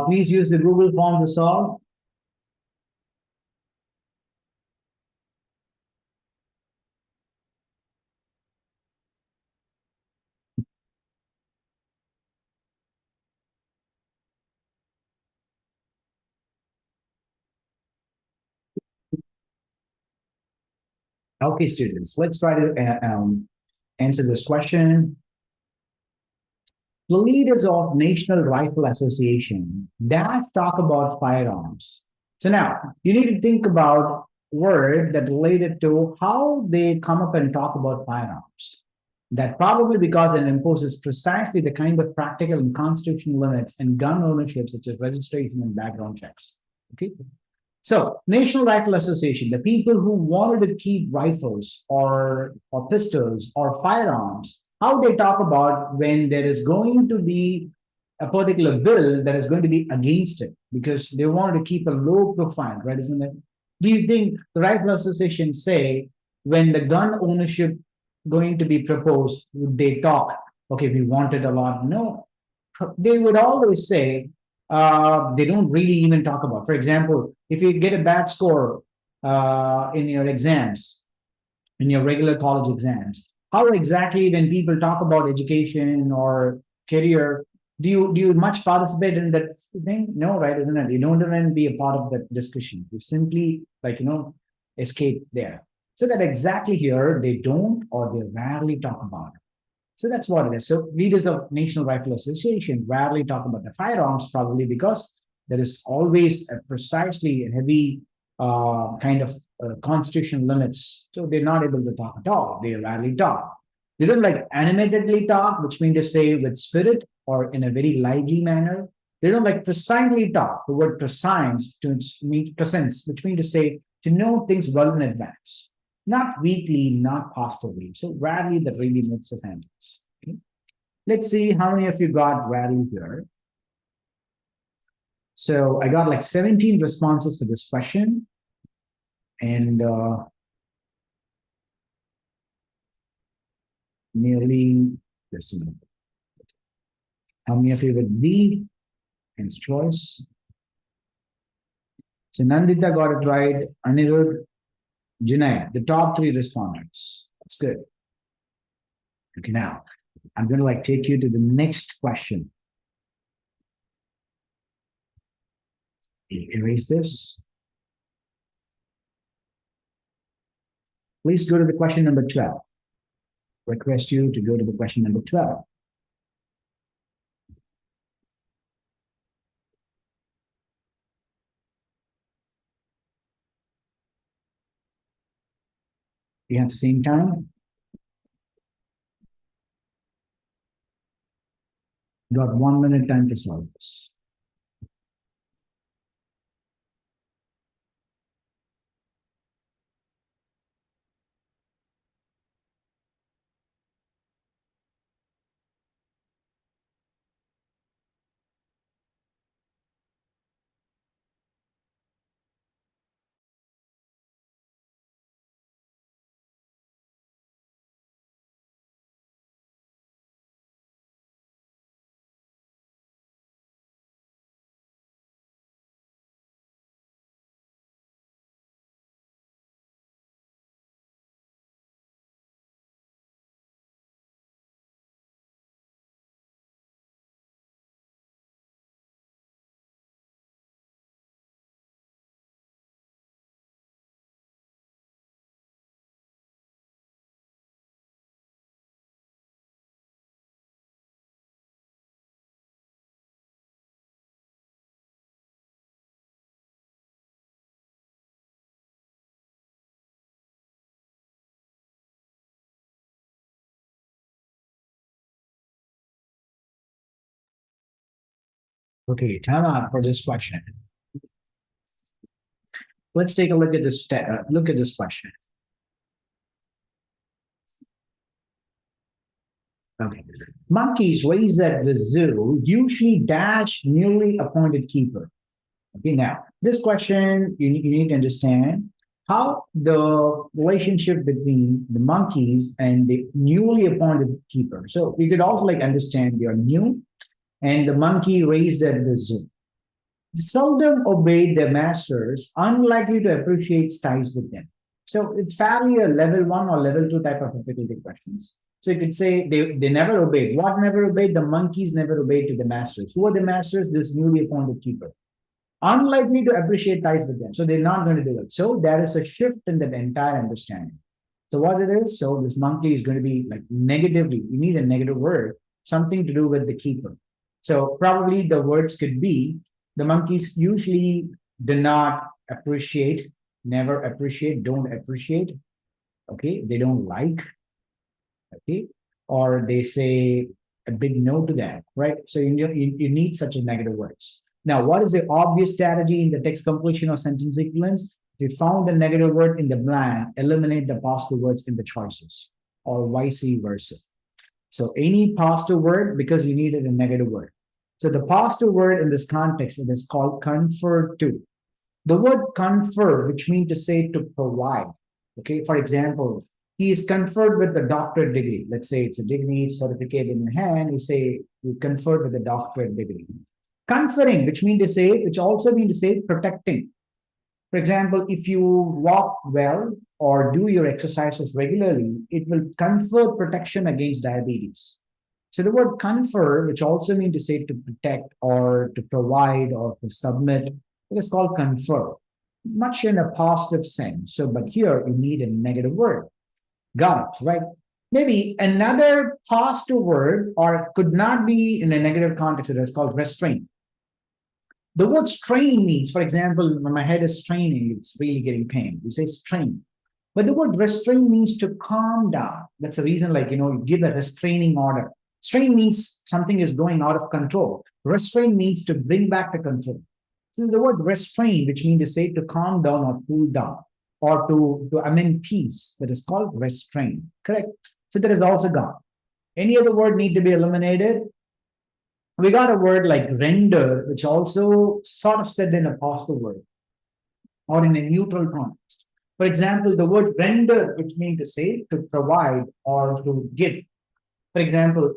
Please use the Google form to solve. Okay, students, let's try to answer this question. The leaders of National Rifle Association dash talk about firearms. So now you need to think about word that related to how they come up and talk about firearms. That probably because it imposes precisely the kind of practical and constitutional limits and gun ownership, such as registration and background checks. Okay. So, National Rifle Association, the people who wanted to keep rifles or pistols or firearms, how they talk about when there is going to be a particular bill that is going to be against it because they wanted to keep a low profile, right? Isn't it? Do you think the Rifle Association say when the gun ownership going to be proposed, would they talk, okay, we want it a lot? No. They would always say, they don't really even talk about. For example, if you get a bad score in your exams, in your regular college exams, how exactly when people talk about education or career, do you much participate in that thing? No, right? Isn't it? You don't even be a part of that discussion. You simply escape there. So that exactly here they don't or they rarely talk about it. So that's what it is. So leaders of National Rifle Association rarely talk about the firearms, probably because there is always a precisely a heavy kind of constitutional limits. So they're not able to talk at all. They rarely talk. They don't like animatedly talk, which means to say with spirit or in a very lively manner. They don't like precisely talk. The word precise to mean presence, which means to say to know things well in advance. Not weekly, not positively. So rarely that really makes a sentence. Okay? Let's see how many of you got rarely here. So I got like 17 responses for this question. And nearly, just a minute. How many of you with B? Hence choice. So Nandita got it right. Anirudh, Junaid, the top 3 respondents. That's good. Okay, now I'm going to take you to the next question. Erase this. Please go to the question number 12. Request you to go to the question number 12. You have the same time. You got 1 minute time to solve this. Okay, time out for this question. Let's take a look at this question. Okay. Monkeys raised at the zoo usually dash newly appointed keeper. Okay, now this question you need to understand how the relationship between the monkeys and the newly appointed keeper. So we could also like understand you're new and the monkey raised at the zoo. Seldom obeyed their masters, unlikely to appreciate ties with them. So it's fairly a level 1 or level 2 type of difficulty questions. So you could say they never obeyed. What never obeyed? The monkeys never obeyed to the masters. Who are the masters? This newly appointed keeper. Unlikely to appreciate ties with them. So they're not going to do it. So there is a shift in that entire understanding. So what it is, so this monkey is going to be like negatively, you need a negative word, something to do with the keeper. So probably the words could be the monkeys usually do not appreciate, never appreciate, don't appreciate. Okay, they don't like. Okay, or they say a big no to that, right? So you need such a negative words. Now, what is the obvious strategy in the text completion or sentence equivalence? If you found a negative word in the blank, eliminate the positive words in the choices, or vice versa. So any positive word because you needed a negative word. So the positive word in this context, it is called confer to. The word confer, which means to say to provide. Okay, for example, he is conferred with the doctorate degree. Let's say it's a degree certificate in your hand. You say you conferred with a doctorate degree. Conferring, which means to say, which also means to say protecting. For example, if you walk well or do your exercises regularly, it will confer protection against diabetes. So the word confer, which also means to say to protect or to provide or to submit, it is called confer, much in a positive sense. So, but here you need a negative word. Got it, right? Maybe another positive word, or could not be in a negative context, it is called restraint. The word strain means, for example, when my head is straining, it's really getting pain. You say strain. But the word restrain means to calm down. That's a reason, like, you give a restraining order. Strain means something is going out of control. Restrain means to bring back the control. So the word restrain, which means to say to calm down or cool down, or to amend peace, that is called restrain. Correct? So that is also gone. Any other word need to be eliminated? We got a word like render, which also sort of said in a positive word or in a neutral context. For example, the word render, which means to say to provide or to give. For example,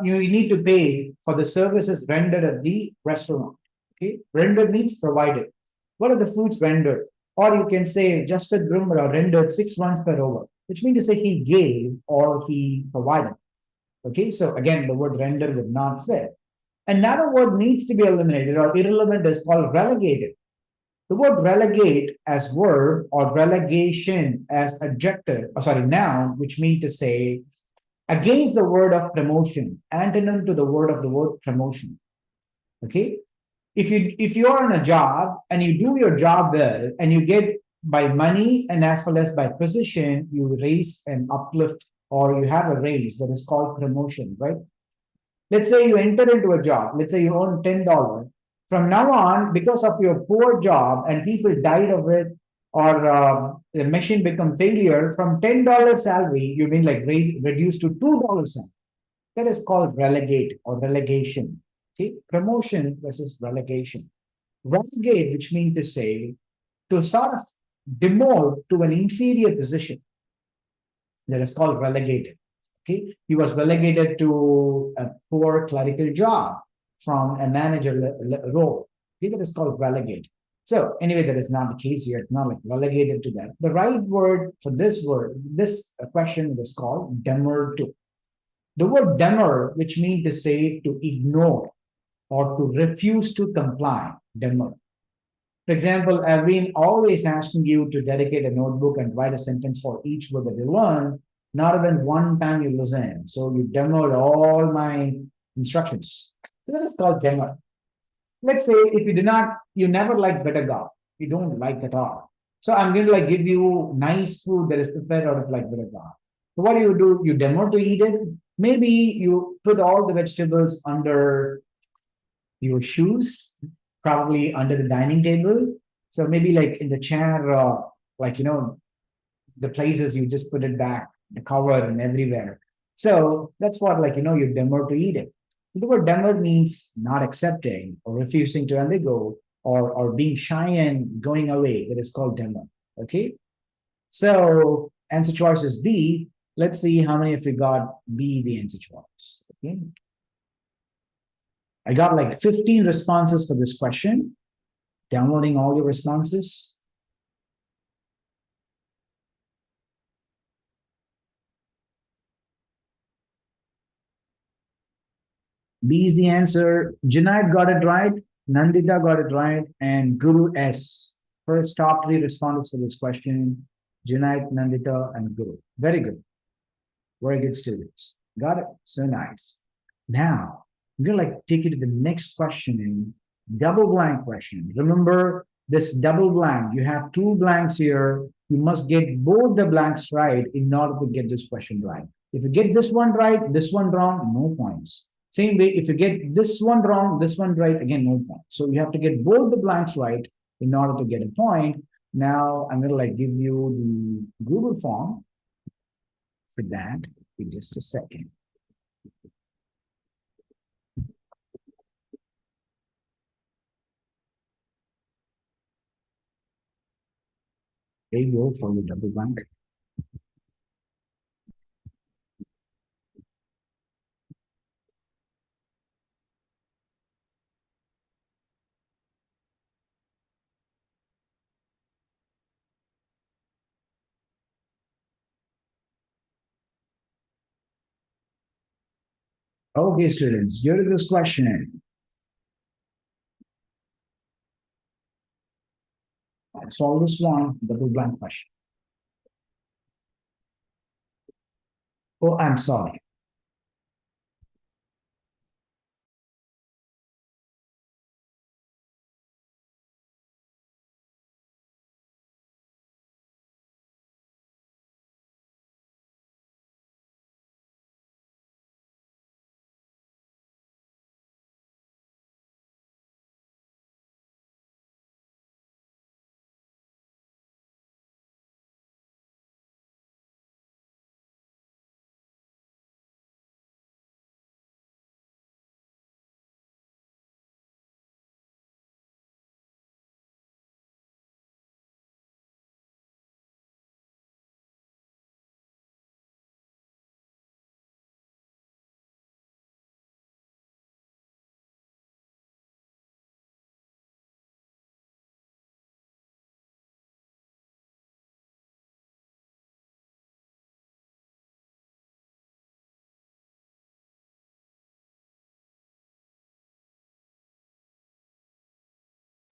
you need to pay for the services rendered at the restaurant. Okay, rendered means provided. What are the foods rendered? Or you can say Jasprit Brumra rendered 6 runs per over, which means to say he gave or he provided. Okay, so again, the word render would not fit. Another word needs to be eliminated or irrelevant is called relegated. The word relegate as verb or relegation as adjective, noun, which means to say against the word of promotion, antonym to the word promotion. Okay, if you are in a job and you do your job well and you get by money and as well as by position, you raise and uplift or you have a raise that is called promotion, right? Let's say you enter into a job. Let's say you earn $10. From now on, because of your poor job and people died of it, or the machine become failure, from $10 salary, you've been like reduced to $2 salary. That is called relegate or relegation. Okay, promotion versus relegation. Relegate, which means to say to sort of demote to an inferior position. That is called relegated. Okay, he was relegated to a poor clerical job from a manager role. Okay, that is called relegate. So anyway, that is not the case here. It's not like relegated to that. The right word for this question is called demur to. The word demur, which means to say to ignore or to refuse to comply, demur. For example, I've been always asking you to dedicate a notebook and write a sentence for each word that you learn. Not even one time you listen. So you demoed all my instructions. So that is called demur. Let's say if you never liked better God. You don't like at all. So I'm going to like give you nice food that is prepared out of like better God. So what do? You demur to eat it. Maybe you put all the vegetables under your shoes, probably under the dining table. So maybe like in the chair, like, the places you just put it back, the cover and everywhere. So that's what, like, you're demurred to eat it. The word demurred means not accepting or refusing to undergo or being shy and going away. That is called demurred. Okay. So answer choice is B. Let's see how many of you got B, the answer choice. Okay. I got like 15 responses for this question. Downloading all your responses. B is the answer. Junaid got it right. Nandita got it right. And Guru S. First top three respondents for this question. Junaid, Nandita, and Guru. Very good. Very good students. Got it? So nice. Now, I'm going to like take you to the next question in double blank question. Remember this double blank. You have two blanks here. You must get both the blanks right in order to get this question right. If you get this one right, this one wrong, no points. Same way, if you get this one wrong, this one right, again, no point. So you have to get both the blanks right in order to get a point. Now, I'm going to like give you the Google form for that in just a second. There you go for your double blank. Okay, students, here to this question. I'll solve this one, double blank question. Oh, I'm sorry.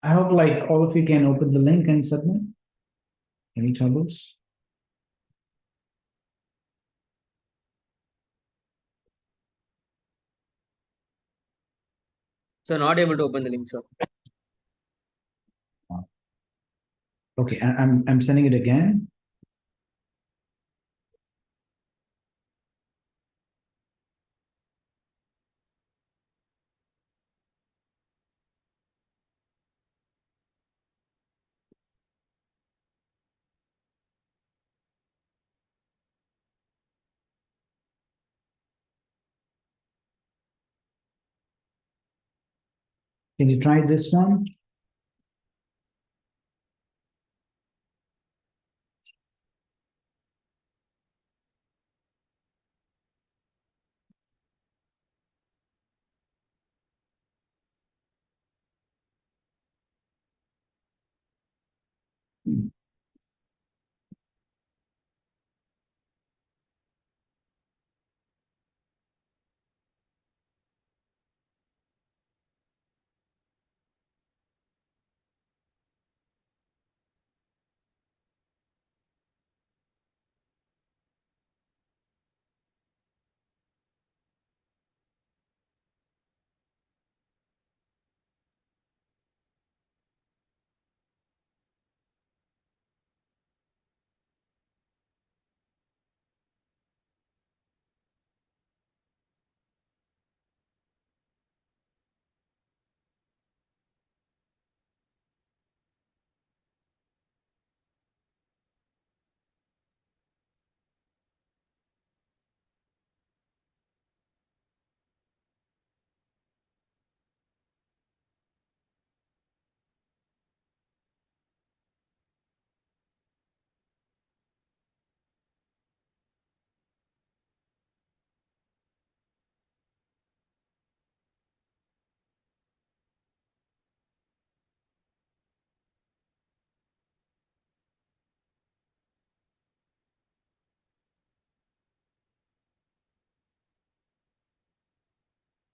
I hope like all of you can open the link and submit. Any troubles? So not able to open the link, sir. Okay, I'm sending it again. Can you try this one?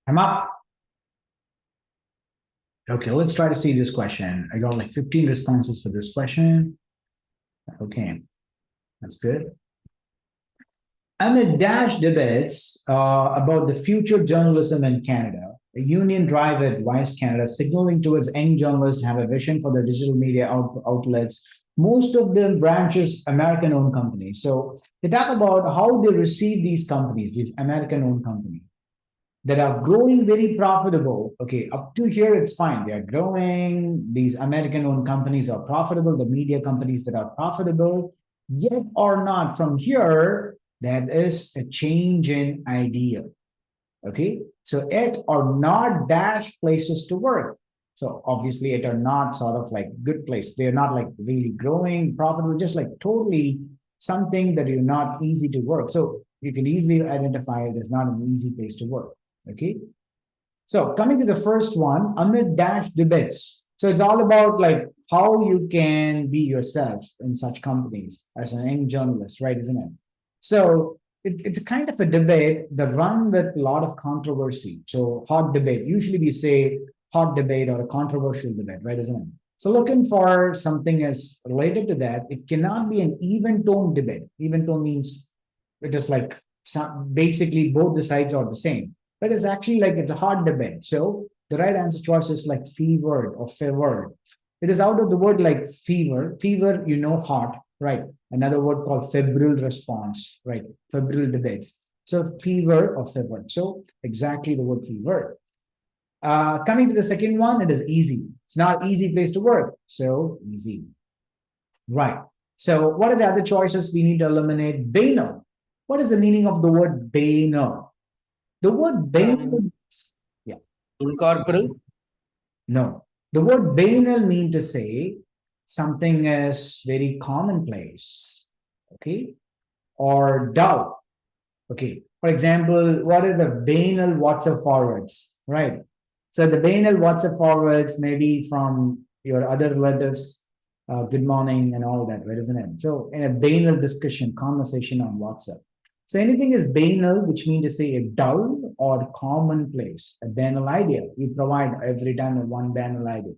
I'm up. Okay, let's try to see this question. I got like 15 responses for this question. Okay, that's good. Amid dash debates about the future journalism in Canada, a union drive advised Canada, signaling towards young journalists to have a vision for their digital media outlets. Most of them branches American-owned companies. So they talk about how they receive these companies, these American-owned companies that are growing very profitable. Okay, up to here, it's fine. They are growing. These American-owned companies are profitable, the media companies that are profitable. Yet or not, from here, that is a change in idea. Okay, so it are not dash places to work. So obviously, it are not sort of like good place. They're not like really growing, profitable, just like totally something that you're not easy to work. So you can easily identify it as not an easy place to work. Okay, so coming to the first one, amid dash debates. So it's all about like how you can be yourself in such companies as an young journalist, right? Isn't it? So it's a kind of a debate that run with a lot of controversy. So hot debate. Usually we say hot debate or a controversial debate, right? Isn't it? So looking for something as related to that, it cannot be an even tone debate. Even tone means it is like basically both the sides are the same. But it's actually like it's a hot debate. So the right answer choice is like fevered or favored. It is out of the word like fever. Fever, you know, hot, right? Another word called febrile response, right? Febrile debates. So fever or fever. So exactly the word fever. Coming to the second one, it is easy. It's not easy place to work. So easy. Right. So what are the other choices we need to eliminate? Banal. What is the meaning of the word banal? The word banal, yeah. Incorporeal. No. The word banal mean to say something is very commonplace, okay, or dull. Okay. For example, what are the banal WhatsApp forwards, right? So the banal WhatsApp forwards may be from your other relatives, good morning and all that, right? Isn't it? So in a banal discussion, conversation on WhatsApp. So anything is banal, which means to say a dull or commonplace, a banal idea. We provide every time one banal idea.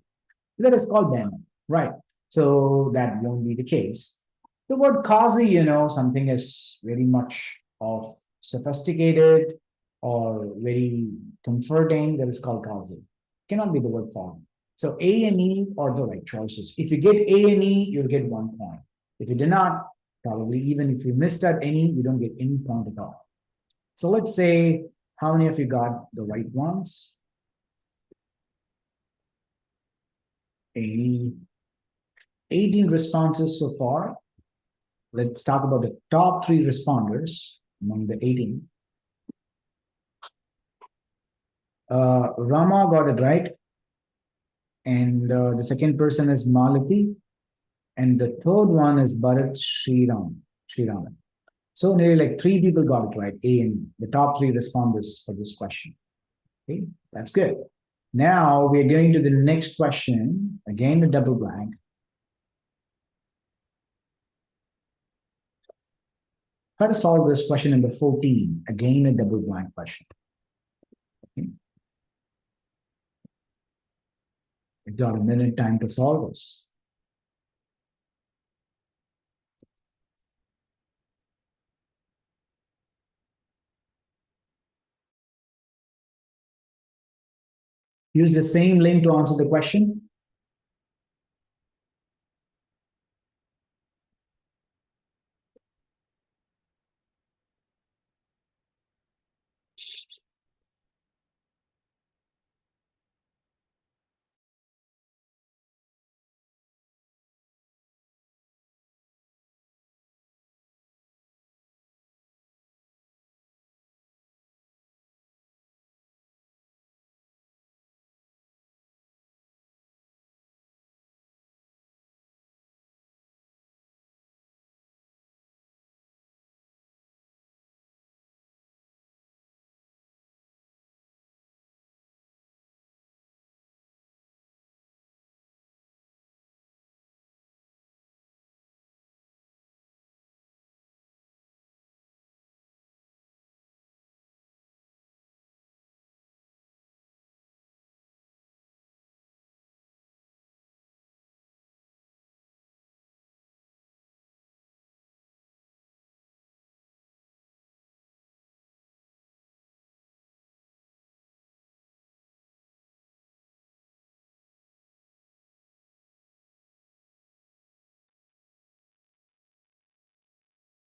That is called banal, right? So that won't be the case. The word cozy, you know, something is very much of sophisticated or very comforting. That is called cozy. Cannot be the word form. So A and E are the right choices. If you get A and E, you'll get 1 point. If you do not, probably even if you missed out any, you don't get any point at all. So let's say how many of you got the right ones? 18 responses so far. Let's talk about the top 3 responders among the 18. Rama got it right. And the second person is Malati. And the third one is Bharat Sriram. So nearly like 3 people got it right, A and E, the top 3 responders for this question. Okay, that's good. Now we're going to the next question. Again, the double blank. Try to solve this question number 14. Again, a double blank question. Okay. You've got a minute time to solve this. Use the same link to answer the question.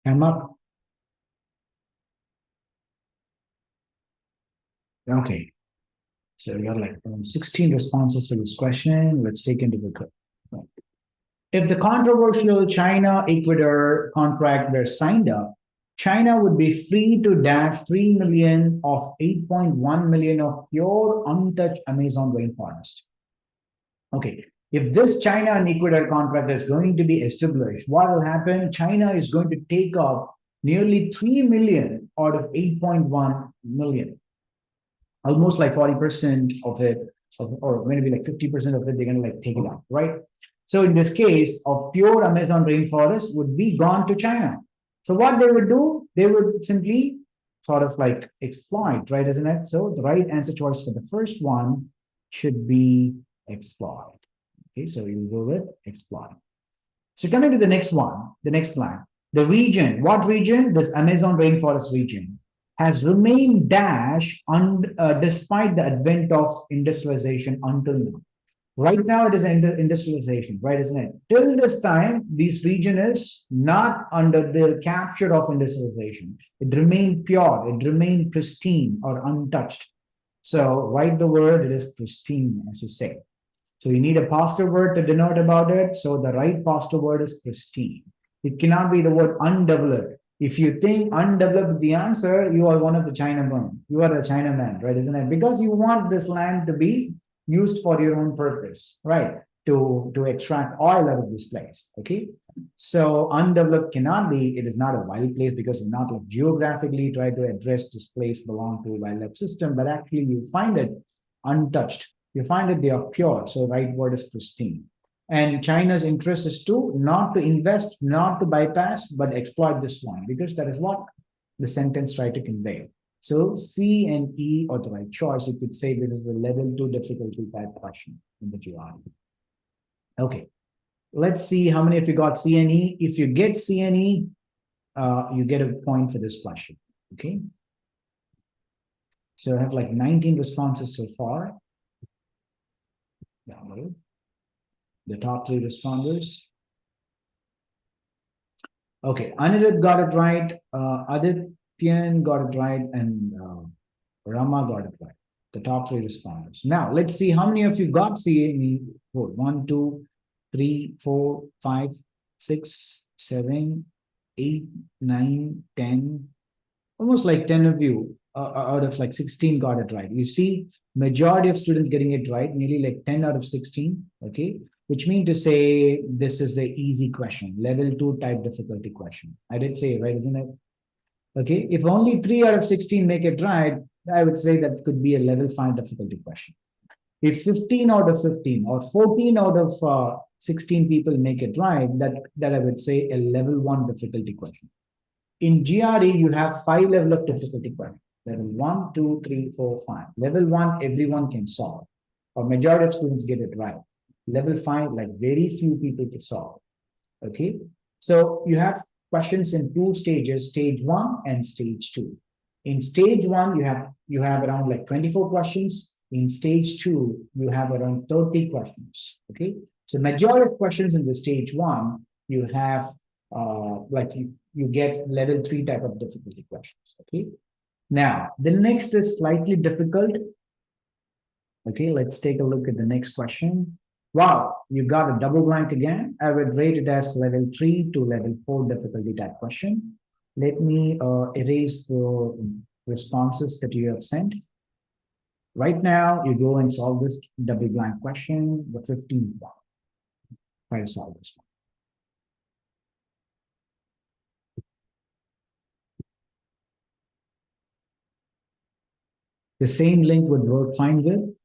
Come up. Okay. So we got like 16 responses to this question. Let's take into the. If the controversial China-Ecuador contract were signed up, China would be free to dash 3 million of 8.1 million of pure untouched Amazon rainforest. Okay, if this China and Ecuador contract is going to be established, what will happen? China is going to take up nearly 3 million out of 8.1 million. Almost like 40% of it, or maybe like 50% of it, they're going to like take it out, right? So in this case, of pure Amazon rainforest would be gone to China. So what they would do, they would simply sort of like exploit, right? Isn't it? So the right answer choice for the first one should be exploit. Okay, so you go with exploit. So coming to the next one, the next blank, the region. What region? This Amazon rainforest region has remained dash despite the advent of industrialization until now. Right now, it is industrialization, right, isn't it? Till this time, this region is not under the capture of industrialization. It remained pure, it remained pristine or untouched. So write the word, it is pristine, as you say. So you need a positive word to denote about it. So the right positive word is pristine. It cannot be the word undeveloped. If you think undeveloped is the answer, you are one of the Chinamen. You are a Chinaman, right? Isn't it? Because you want this land to be used for your own purpose, right? To extract oil out of this place. Okay. So undeveloped cannot be, it is not a wild place because it's not like geographically try to address this place belong to a wildlife system, but actually you find it untouched. You find that they are pure. So right word is pristine. And China's interest is to not to invest, not to bypass, but exploit this one, because that is what the sentence try to convey. So C and E are the right choice. You could say this is a level 2 difficulty type question in the GRE. Okay, let's see how many of you got C and E. If you get C and E, you get a point for this question. Okay. So I have like 19 responses so far. Download. The top 3 responders. Okay, Anirudh got it right, Adityan got it right, and Rama got it right. The top 3 responders. Now, let's see how many of you got CAE. 1, 2, 3, 4, 5, 6, 7, 8, 9, 10. Almost like 10 of you out of like 16 got it right. You see, majority of students getting it right, nearly like 10 out of 16. Okay, which means to say this is the easy question, level 2 type difficulty question. I did say, right, isn't it? Okay, if only 3 out of 16 make it right, I would say that could be a level 5 difficulty question. If 15 out of 15 or 14 out of 16 people make it right, that I would say a level 1 difficulty question. In GRE, you have 5 level of difficulty question. Level 1, 2, 3, 4, 5. Level 1, everyone can solve, or majority of students get it right. Level 5, like very few people can solve. Okay, so you have questions in 2 stages, stage 1 and stage 2. In stage 1, you have around like 24 questions. In stage 2, you have around 30 questions. Okay, so majority of questions in the stage 1, you have like you get level 3 type of difficulty questions. Okay, now the next is slightly difficult. Okay, let's take a look at the next question. Wow, you got a double blank again. I would rate it as level 3 to level 4 difficulty type question. Let me erase the responses that you have sent. Right now, you go and solve this double blank question, the 15th one. Try to solve this one. The same link would work fine with.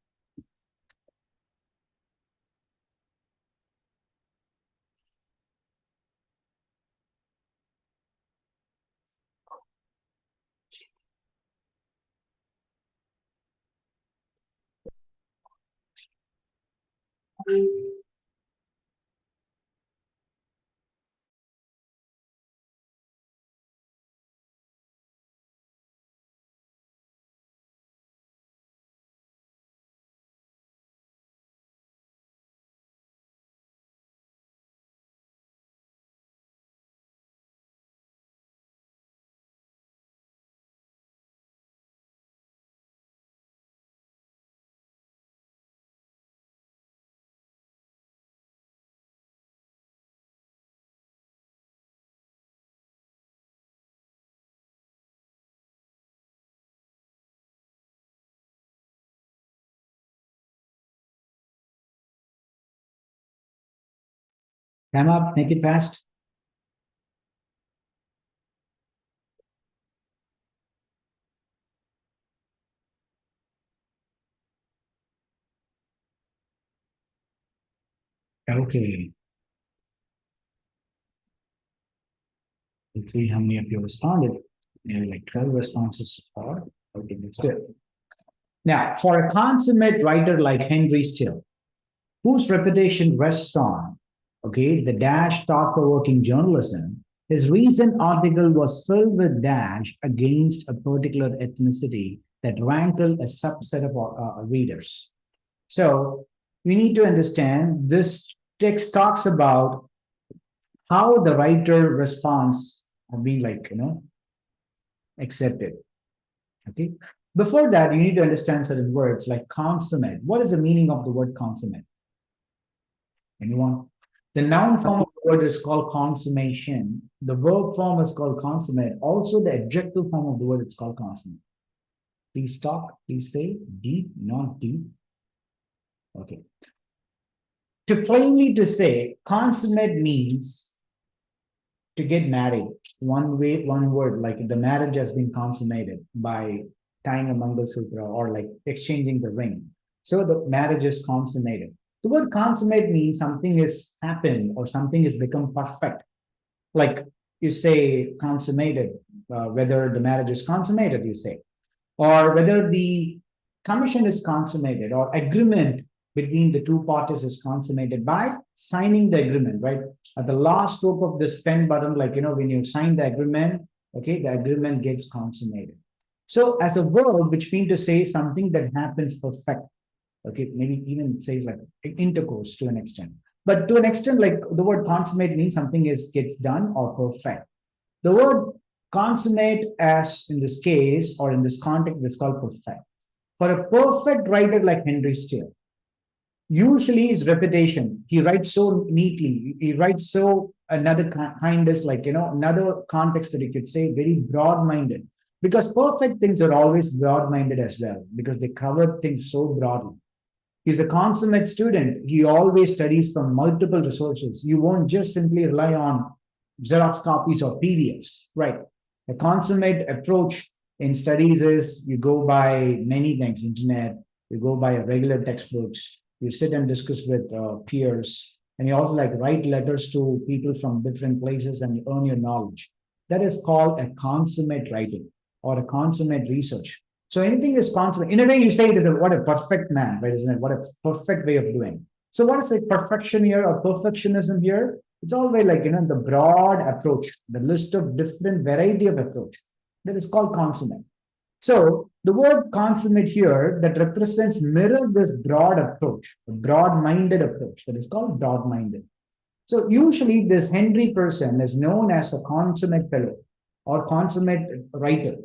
Come up, make it fast. Okay. Let's see how many of you responded. Maybe like 12 responses so far. Okay, that's good. Now, for a consummate writer like Henry Still, whose reputation rests on, okay, the dash thought-provoking journalism, his recent article was filled with dash against a particular ethnicity that rankled a subset of readers. So we need to understand this text talks about how the writer response have been accepted. Okay. Before that, you need to understand certain words like consummate. What is the meaning of the word consummate? Anyone? The noun form of the word is called consummation. The verb form is called consummate. Also, the adjective form of the word is called consummate. Please talk. Please say deep, not deep. Okay. To say, consummate means to get married. One word, like the marriage has been consummated by tying a Mangal Sutra or like exchanging the ring. So the marriage is consummated. The word consummate means something has happened or something has become perfect. Like you say consummated, whether the marriage is consummated, you say, or whether the commission is consummated or agreement between the two parties is consummated by signing the agreement, right? At the last stroke of this pen button, when you sign the agreement, okay, the agreement gets consummated. So as a verb, which means to say something that happens perfect, okay, maybe even it says like intercourse to an extent. But to an extent, like the word consummate means something gets done or perfect. The word consummate, as in this case or in this context, is called perfect. For a perfect writer like Henry Still, usually his reputation, he writes so neatly, he writes so another kind is another context that you could say very broad-minded, because perfect things are always broad-minded as well, because they cover things so broadly. He's a consummate student. He always studies from multiple resources. You won't just simply rely on Xerox copies or PDFs, right? A consummate approach in studies is you go by many things, internet, you go by regular textbooks, you sit and discuss with peers, and you also write letters to people from different places and you earn your knowledge. That is called a consummate writing or a consummate research. So anything is consummate. In a way, you say it is what a perfect man, right? Isn't it? What a perfect way of doing. So what is the perfection here or perfectionism here? It's always the broad approach, the list of different variety of approach. That is called consummate. So the word consummate here that represents mirror this broad approach, a broad-minded approach that is called broad-minded. So usually this Henry person is known as a consummate fellow or consummate writer.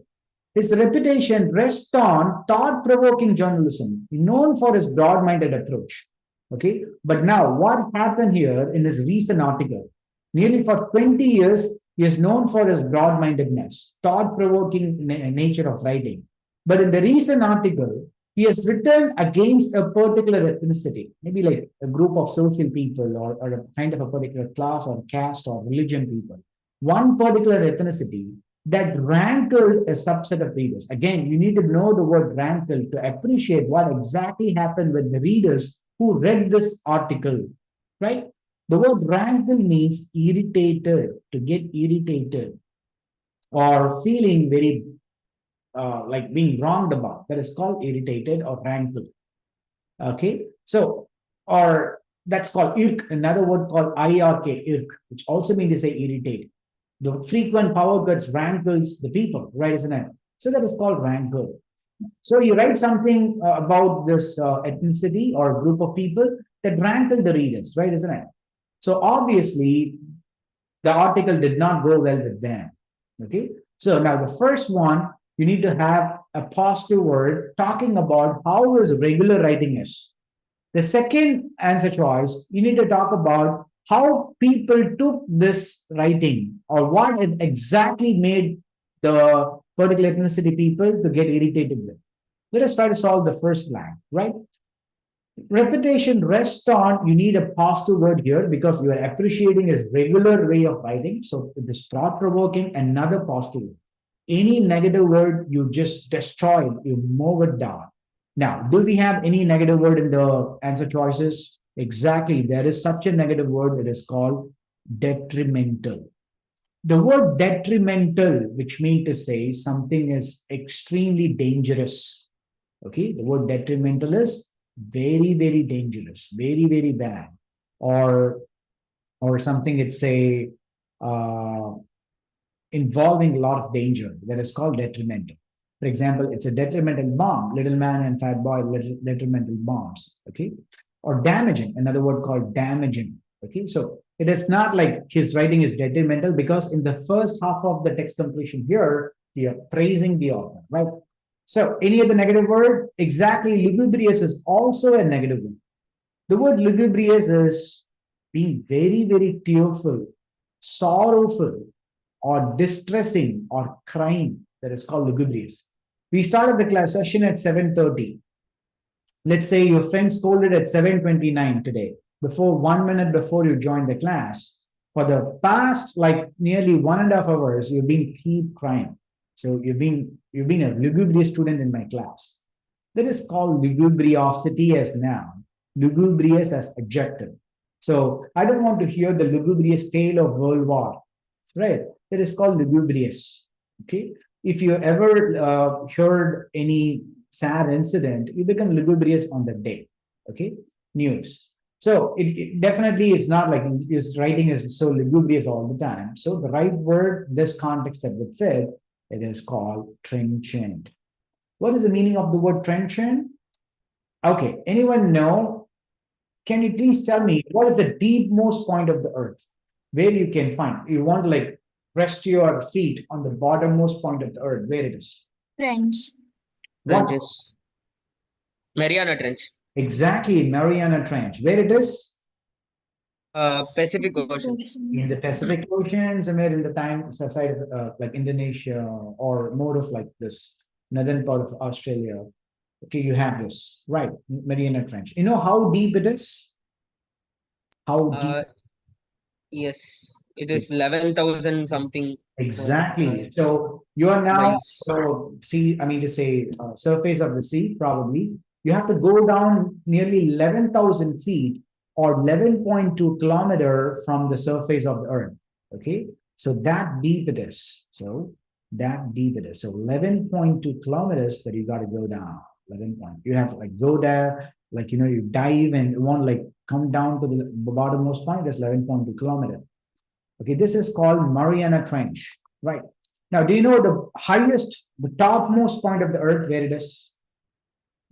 His reputation rests on thought-provoking journalism, known for his broad-minded approach. Okay, but now what happened here in his recent article? Nearly for 20 years, he is known for his broad-mindedness, thought-provoking nature of writing. But in the recent article, he has written against a particular ethnicity, maybe like a group of social people or a kind of a particular class or caste or religion people. One particular ethnicity that rankled a subset of readers. Again, you need to know the word rankle to appreciate what exactly happened with the readers who read this article, right? The word rankle means irritated, to get irritated or feeling very like being wronged about. That is called irritated or rankle. Okay, so or that's called irk, another word called irk, irk, which also means to say irritate. The frequent power cuts rankles the people, right, isn't it? So that is called rankle. So you write something about this ethnicity or group of people that rankle the readers, right, isn't it? So obviously, the article did not go well with them. Okay. So now the first one, you need to have a positive word talking about how his regular writing is. The second answer choice, you need to talk about how people took this writing or what it exactly made the particular ethnicity people to get irritated with. Let us try to solve the first blank, right? Repetition rests on, you need a positive word here because you are appreciating his regular way of writing. So it is thought-provoking, another positive word. Any negative word, you just destroy it, you move it down. Now, do we have any negative word in the answer choices? Exactly. There is such a negative word. It is called detrimental. The word detrimental, which means to say something is extremely dangerous. Okay. The word detrimental is very, very dangerous, very, very bad. Or something it's say involving a lot of danger. That is called detrimental. For example, it's a detrimental bomb, little man and fat boy, detrimental bombs. Okay. Or damaging, another word called damaging. Okay. So it is not like his writing is detrimental because in the first half of the text completion here, we are praising the author, right? So any other negative word? Exactly. Lugubrious is also a negative word. The word lugubrious is being very, very tearful, sorrowful, or distressing, or crying. That is called lugubrious. We started the class session at 7:30. Let's say your friend scolded at 7:29 today. Before 1 minute before you joined the class, for the past like nearly 1.5 hours, you've been keep crying. So you've been a lugubrious student in my class. That is called lugubriosity as noun, lugubrious as adjective. So I don't want to hear the lugubrious tale of World War, right? That is called lugubrious. Okay. If you ever heard any sad incident, you become lugubrious on the day. Okay. News. So it definitely is not like his writing is so lugubrious all the time. So the right word, this context that would fit, it is called trenchant. What is the meaning of the word trenchant? Okay, anyone know? Can you please tell me what is the deepmost point of the earth? Where you can find? You want to like rest your feet on the bottommost point of the earth, where it is? Trench. What? Trenches. Mariana Trench. Exactly, Mariana Trench. Where it is? Pacific Ocean. In the Pacific Ocean, somewhere in the time side of like Indonesia, or more of like this northern part of Australia. Okay, you have this, right? Mariana Trench. You know how deep it is? How deep? Yes, it is 11,000 something. Exactly. So you are now, Miles. so sea, I mean to say, surface of the sea, probably. You have to go down nearly 11,000 feet or 11.2 kilometer from the surface of the earth. Okay. So that deep it is. So that deep it is. So 11.2 kilometers that you got to go down. 11 point. You have to like go there, like, you dive and you want like come down to the bottommost point. That's 11.2 kilometers. Okay, this is called Mariana Trench, right? Now, do you know the highest, the topmost point of the earth, where it is?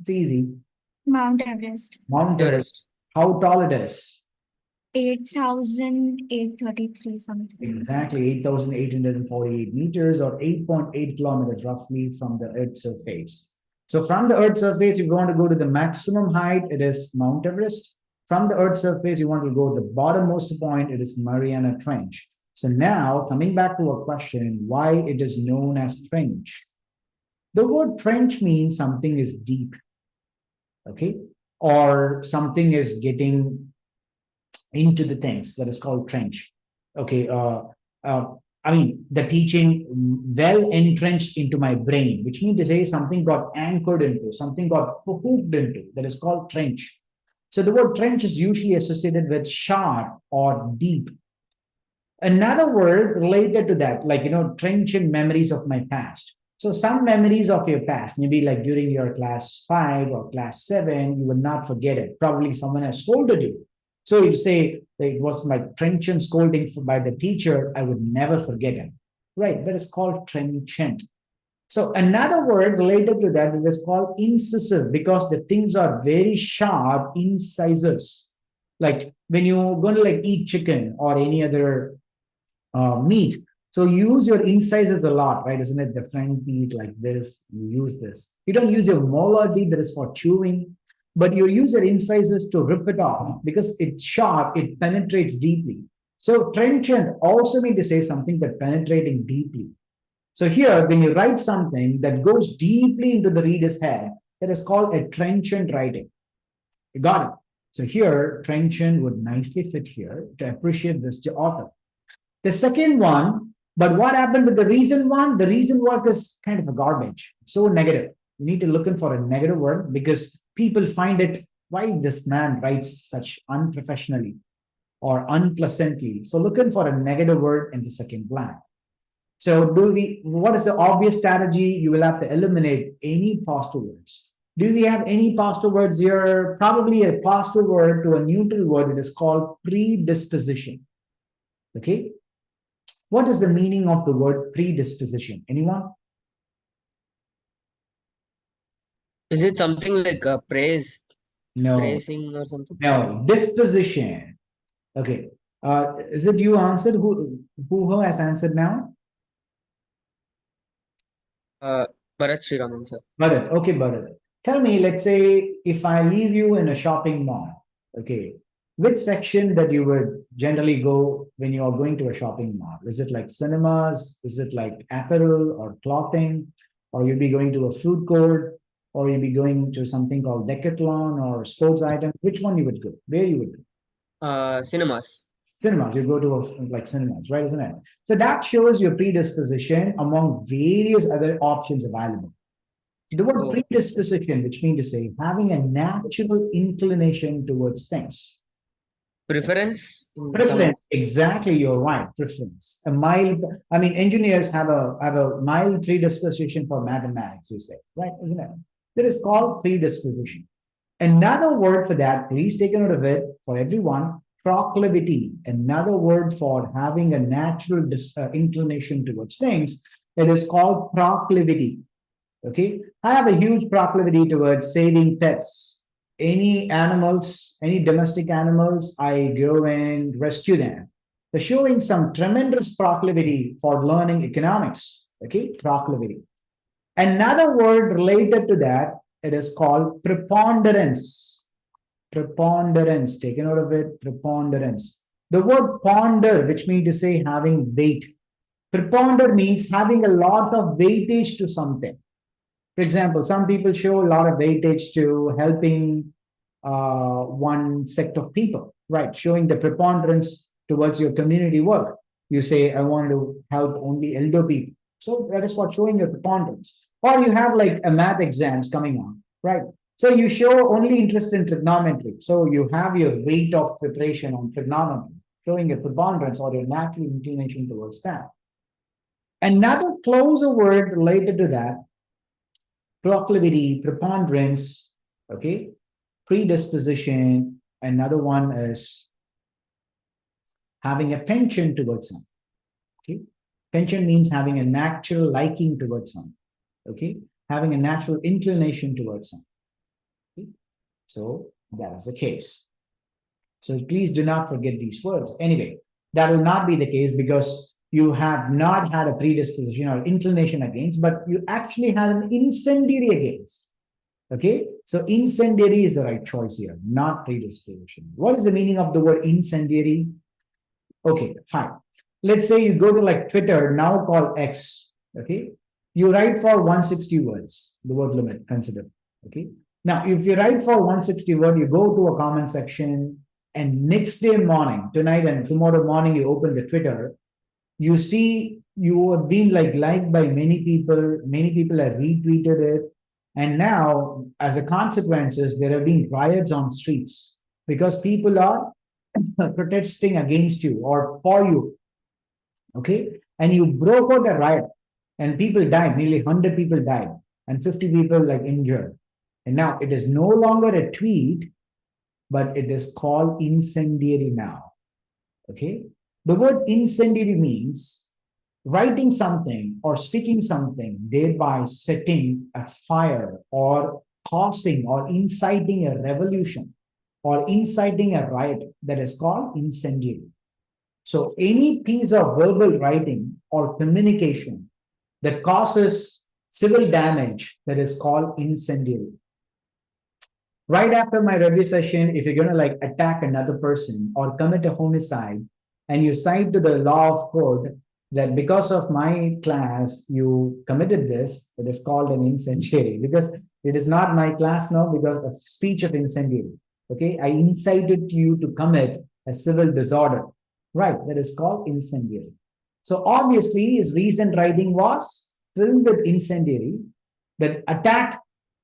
It's easy. Mount Everest. Mount Everest. How tall it is? 8,833 something. Exactly, 8,848 meters or 8.8 kilometers roughly from the Earth's surface. So from the Earth's surface, you want to go to the maximum height, it is Mount Everest. From the Earth's surface, you want to go to the bottommost point, it is Mariana Trench. So now, coming back to our question, why it is known as trench? The word trench means something is deep, okay? Or something is getting into the things, that is called trench. Okay, I mean, the teaching well entrenched into my brain, which means to say something got anchored into, something got hooked into, that is called trench. So the word trench is usually associated with sharp or deep. Another word related to that, like, trenchant memories of my past. So some memories of your past, maybe like during your class 5 or class 7, you will not forget it. Probably someone has scolded you. So you say it was my trenchant scolding by the teacher, I would never forget it. Right, that is called trenchant. So another word related to that is called incisive, because the things are very sharp, incisors. Like when you're going to like eat chicken or any other meat, so you use your incisors a lot, right? Isn't it? The front teeth like this, you use this. You don't use your molar teeth, that is for chewing, but you use your incisors to rip it off because it's sharp, it penetrates deeply. So trenchant also means to say something that penetrating deeply. So here, when you write something that goes deeply into the reader's head, that is called a trenchant writing. You got it. So here, trenchant would nicely fit here to appreciate this author. The second one, but what happened with the reason one? The reason work is kind of a garbage. It's so negative. You need to look in for a negative word because people find it, why this man writes such unprofessionally or unpleasantly. So looking for a negative word in the second blank. So what is the obvious strategy? You will have to eliminate any positive words. Do we have any positive words here? Probably a positive word to a neutral word. It is called predisposition. Okay. What is the meaning of the word predisposition? Anyone? Is it something like praise, No. praising or something? No. Disposition. Okay. Is it you answered? Who has answered now? Bharat Sriraman, sir. Bharat. Okay, Bharat. Tell me, let's say if I leave you in a shopping mall, okay, which section that you would generally go when you are going to a shopping mall? Is it like cinemas? Is it like apparel or clothing? Or you'll be going to a food court? Or you'll be going to something called decathlon or sports item? Which one you would go? Where you would go? Cinemas. Cinemas, you go to like cinemas, right? Isn't it? So that shows your predisposition among various other options available. The word predisposition, which means to say having a natural inclination towards things. Preference. Preference, exactly, you're right. Preference. A mild, I mean, engineers have a mild predisposition for mathematics, you say, right? Isn't it? That is called predisposition. Another word for that, please take a note of it for everyone. Proclivity, another word for having a natural inclination towards things. It is called proclivity. Okay, I have a huge proclivity towards saving pets. Any animals, any domestic animals, I go and rescue them. They're showing some tremendous proclivity for learning economics. Okay, proclivity. Another word related to that, it is called preponderance. Preponderance, take a note of it, preponderance. The word ponder, which means to say having weight. Preponder means having a lot of weightage to something. For example, some people show a lot of weightage to helping one sect of people, right? Showing the preponderance towards your community work. You say, I want to help only elder people. So that is what showing your preponderance. Or you have like a math exams coming on, right? So you show only interest in trigonometry. So you have your weight of preparation on trigonometry, showing a preponderance or your natural inclination towards that. Another closer word related to that, proclivity, preponderance, okay, predisposition. Another one is having a penchant towards something. Okay, penchant means having a natural liking towards something. Okay, having a natural inclination towards something. Okay? So that is the case. So please do not forget these words. Anyway, that will not be the case because you have not had a predisposition or inclination against, but you actually had an incendiary against. Okay, so incendiary is the right choice here, not predisposition. What is the meaning of the word incendiary? Okay, fine. Let's say you go to like Twitter, now called X. Okay, you write for 160 words, the word limit, consider. Okay, now if you write for 160 words, you go to a comment section, and next day morning, tonight and tomorrow morning, you open the Twitter. You see you have been liked by many people have retweeted it, and now as a consequences there have been riots on streets because people are protesting against you or for you, okay, and you broke out a riot and people died, nearly 100 people died and 50 people like injured, and now it is no longer a tweet but it is called incendiary now. Okay, the word incendiary means writing something or speaking something, thereby setting a fire or causing or inciting a revolution or inciting a riot, that is called incendiary. So any piece of verbal writing or communication that causes civil damage, that is called incendiary. Right after my review session, if you're going to like attack another person or commit a homicide, and you cite to the law of code that because of my class, you committed this, it is called an incendiary because it is not my class now because of speech of incendiary. Okay, I incited you to commit a civil disorder. Right, that is called incendiary. So obviously, his recent writing was filled with incendiary that attacked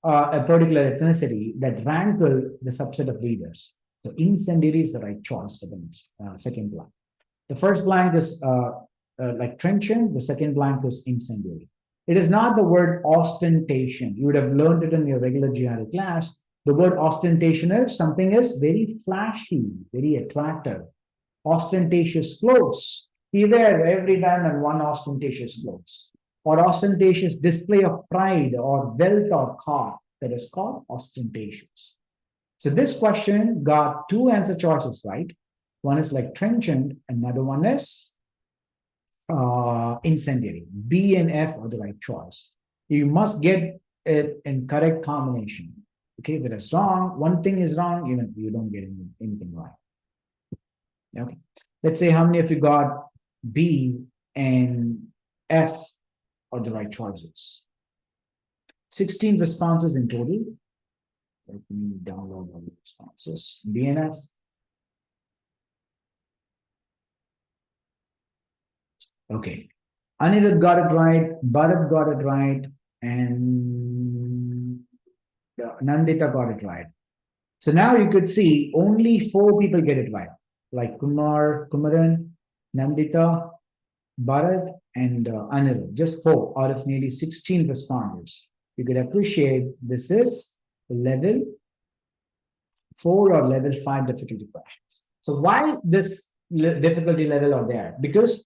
a particular ethnicity that rankled the subset of readers. So incendiary is the right choice for the second blank. The first blank is like trenchant. The second blank is incendiary. It is not the word ostentation. You would have learned it in your regular GRE class. The word ostentation is something is very flashy, very attractive. Ostentatious clothes. He wear every time and one ostentatious clothes. Or ostentatious display of pride or wealth or car. That is called ostentatious. So this question got two answer choices, right? One is like trenchant, another one is incendiary. B and F are the right choice. You must get it in correct combination. Okay, if it is wrong, one thing is wrong, even you don't get anything right. Okay, let's say how many of you got B and F are the right choices. 16 responses in total. Let me download all the responses. B and F. Okay. Anirudh got it right, Bharat got it right, and Nandita got it right. So now you could see only 4 people get it right, like Kumaran, Nandita, Bharat, and Anirudh. Just 4 out of nearly 16 responders. You could appreciate this is level 4 or level 5 difficulty questions. So why this difficulty level are there? Because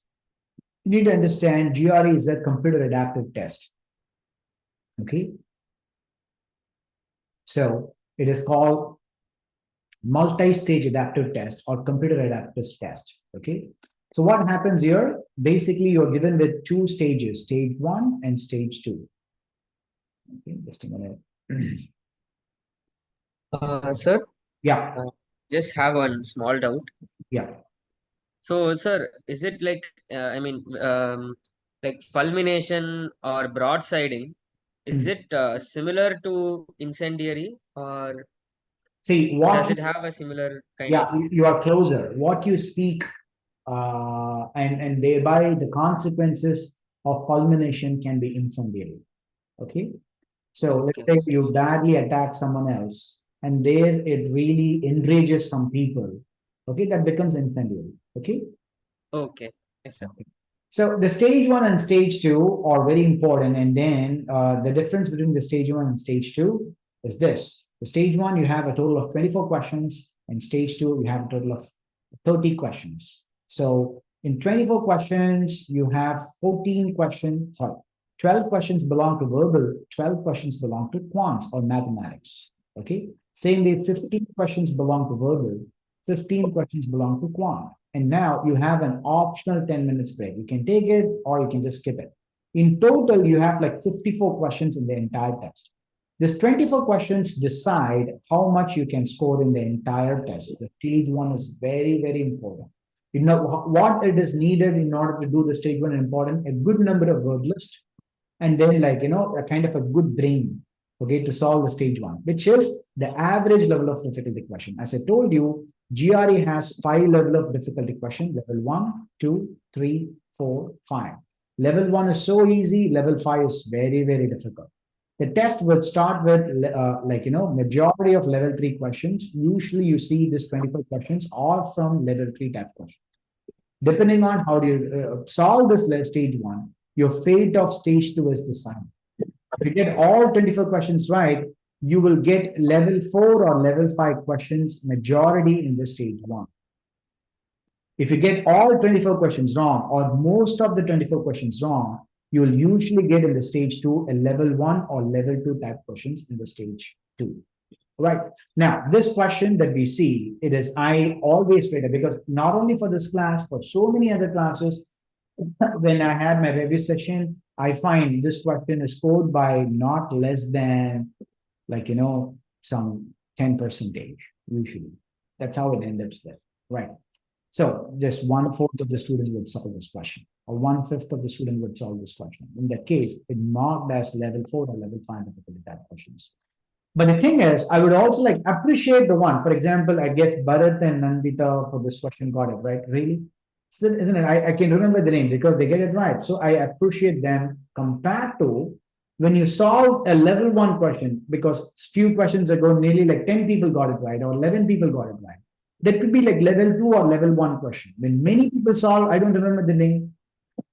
you need to understand GRE is a computer adaptive test. Okay. So it is called multi-stage adaptive test or computer adaptive test. Okay. So what happens here? Basically, you're given with 2 stages, stage 1 and stage 2. Okay, just a minute. Sir, Yeah, just have one small doubt. yeah. So, sir, is it like, like fulmination or broadsiding? Is it similar to incendiary, or See, does it have a similar kind yeah, of? you are closer. What you speak, and thereby the consequences of fulmination can be incendiary. Okay. So let's Okay. say you badly attack someone else, and there it really enrages some people. Okay, that becomes incendiary. Okay. Okay. Yes, sir. So the stage 1 and stage 2 are very important. And then the difference between the stage 1 and stage 2 is this. The stage 1, you have a total of 24 questions, and stage 2, you have a total of 30 questions. So in 24 questions, you have 14 questions, sorry, 12 questions belong to verbal, 12 questions belong to quants or mathematics. Okay. Same way, 15 questions belong to verbal, 15 questions belong to quant. And now you have an optional 10 minutes break. You can take it or you can just skip it. In total, you have like 54 questions in the entire test. This 24 questions decide how much you can score in the entire test. The stage 1 is very, very important. You know what it is needed in order to do the stage 1 important, a good number of word list, and then like, a kind of a good brain, okay, to solve the stage 1, which is the average level of difficulty question. As I told you, GRE has 5 level of difficulty question, level 1, 2, 3, 4, 5. Level 1 is so easy, level 5 is very, very difficult. The test would start with majority of level 3 questions. Usually you see this 24 questions are from level 3 type questions. Depending on how do you solve this stage 1, your fate of stage 2 is decided. If you get all 24 questions right, you will get level 4 or level 5 questions majority in the stage 1. If you get all 24 questions wrong or most of the 24 questions wrong, you will usually get in the stage 2 a level 1 or level 2 type questions in the stage 2. Right. Now, this question that we see, it is I always rate it because not only for this class, for so many other classes, when I had my review session, I find this question is scored by not less than some 10% usually. That's how it ends up there. Right. So just 1/4 of the students would solve this question, or 1/5 of the student would solve this question. In that case, it marked as level 4 or level 5 difficulty type questions. But the thing is, I would also like appreciate the one. For example, I guess Bharat and Nandita for this question got it right. Really? Still, isn't it? I can remember the name because they get it right. So I appreciate them compared to when you solve a level 1 question, because few questions ago, nearly like 10 people got it right or 11 people got it right. That could be like level 2 or level 1 question. When many people solve, I don't remember the name.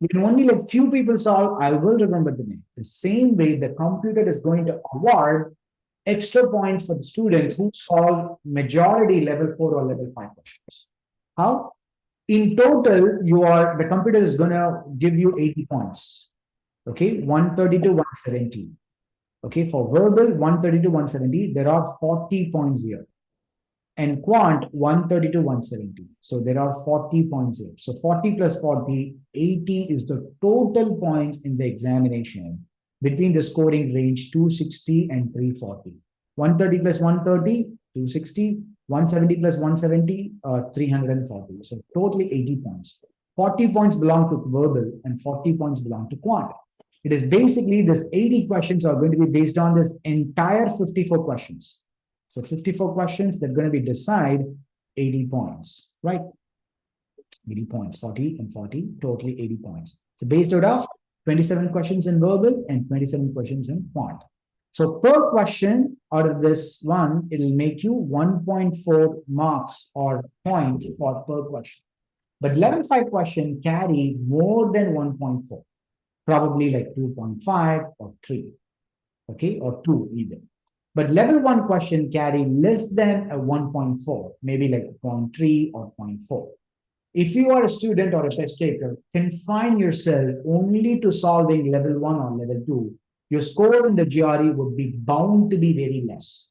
When only like few people solve, I will remember the name. The same way the computer is going to award extra points for the students who solve majority level 4 or level 5 questions. How? In total, the computer is going to give you 80 points. Okay, 130 to 170. Okay, for verbal, 130 to 170, there are 40 points here. And quant, 130 to 170. So there are 40 points here. So 40 plus 40, 80 is the total points in the examination between the scoring range 260 and 340. 130 plus 130, 260, 170 plus 170, 340. So totally 80 points. 40 points belong to verbal and 40 points belong to quant. It is basically this 80 questions are going to be based on this entire 54 questions. So 54 questions that are going to be decide 80 points, right? 80 points, 40 and 40, totally 80 points. So based out of 27 questions in verbal and 27 questions in quant. So per question out of this one, it'll make you 1.4 marks or point for per question. But level 5 question carry more than 1.4, probably like 2.5 or 3, okay, or 2 even. But level 1 question carry less than a 1.4, maybe like 0.3 or 0.4. If you are a student or a test taker, confine yourself only to solving level 1 or level 2, your score in the GRE would be bound to be very less.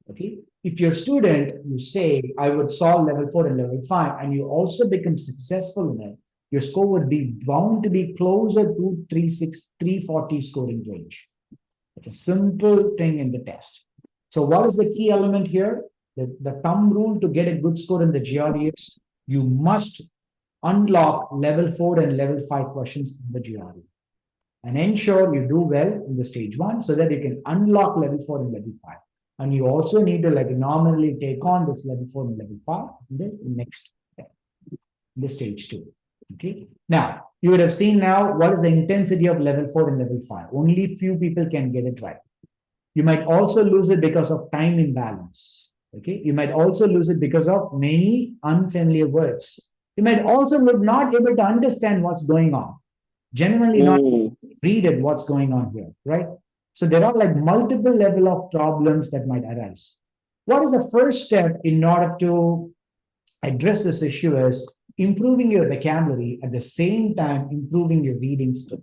Okay. If you're a student, you say, I would solve level 4 and level 5, and you also become successful in it, your score would be bound to be closer to 340 scoring range. It's a simple thing in the test. So what is the key element here? The thumb rule to get a good score in the GRE is you must unlock level 4 and level 5 questions in the GRE. And ensure you do well in the stage 1 so that you can unlock level 4 and level 5. And you also need to like normally take on this level 4 and level 5 in the next step, the stage 2. Okay. Now, you would have seen now what is the intensity of level 4 and level 5. Only few people can get it right. You might also lose it because of time imbalance. Okay. You might also lose it because of many unfamiliar words. You might also not able to understand what's going on. Genuinely not read it what's going on here, right? So there are like multiple level of problems that might arise. What is the first step in order to address this issue is improving your vocabulary at the same time improving your reading skill.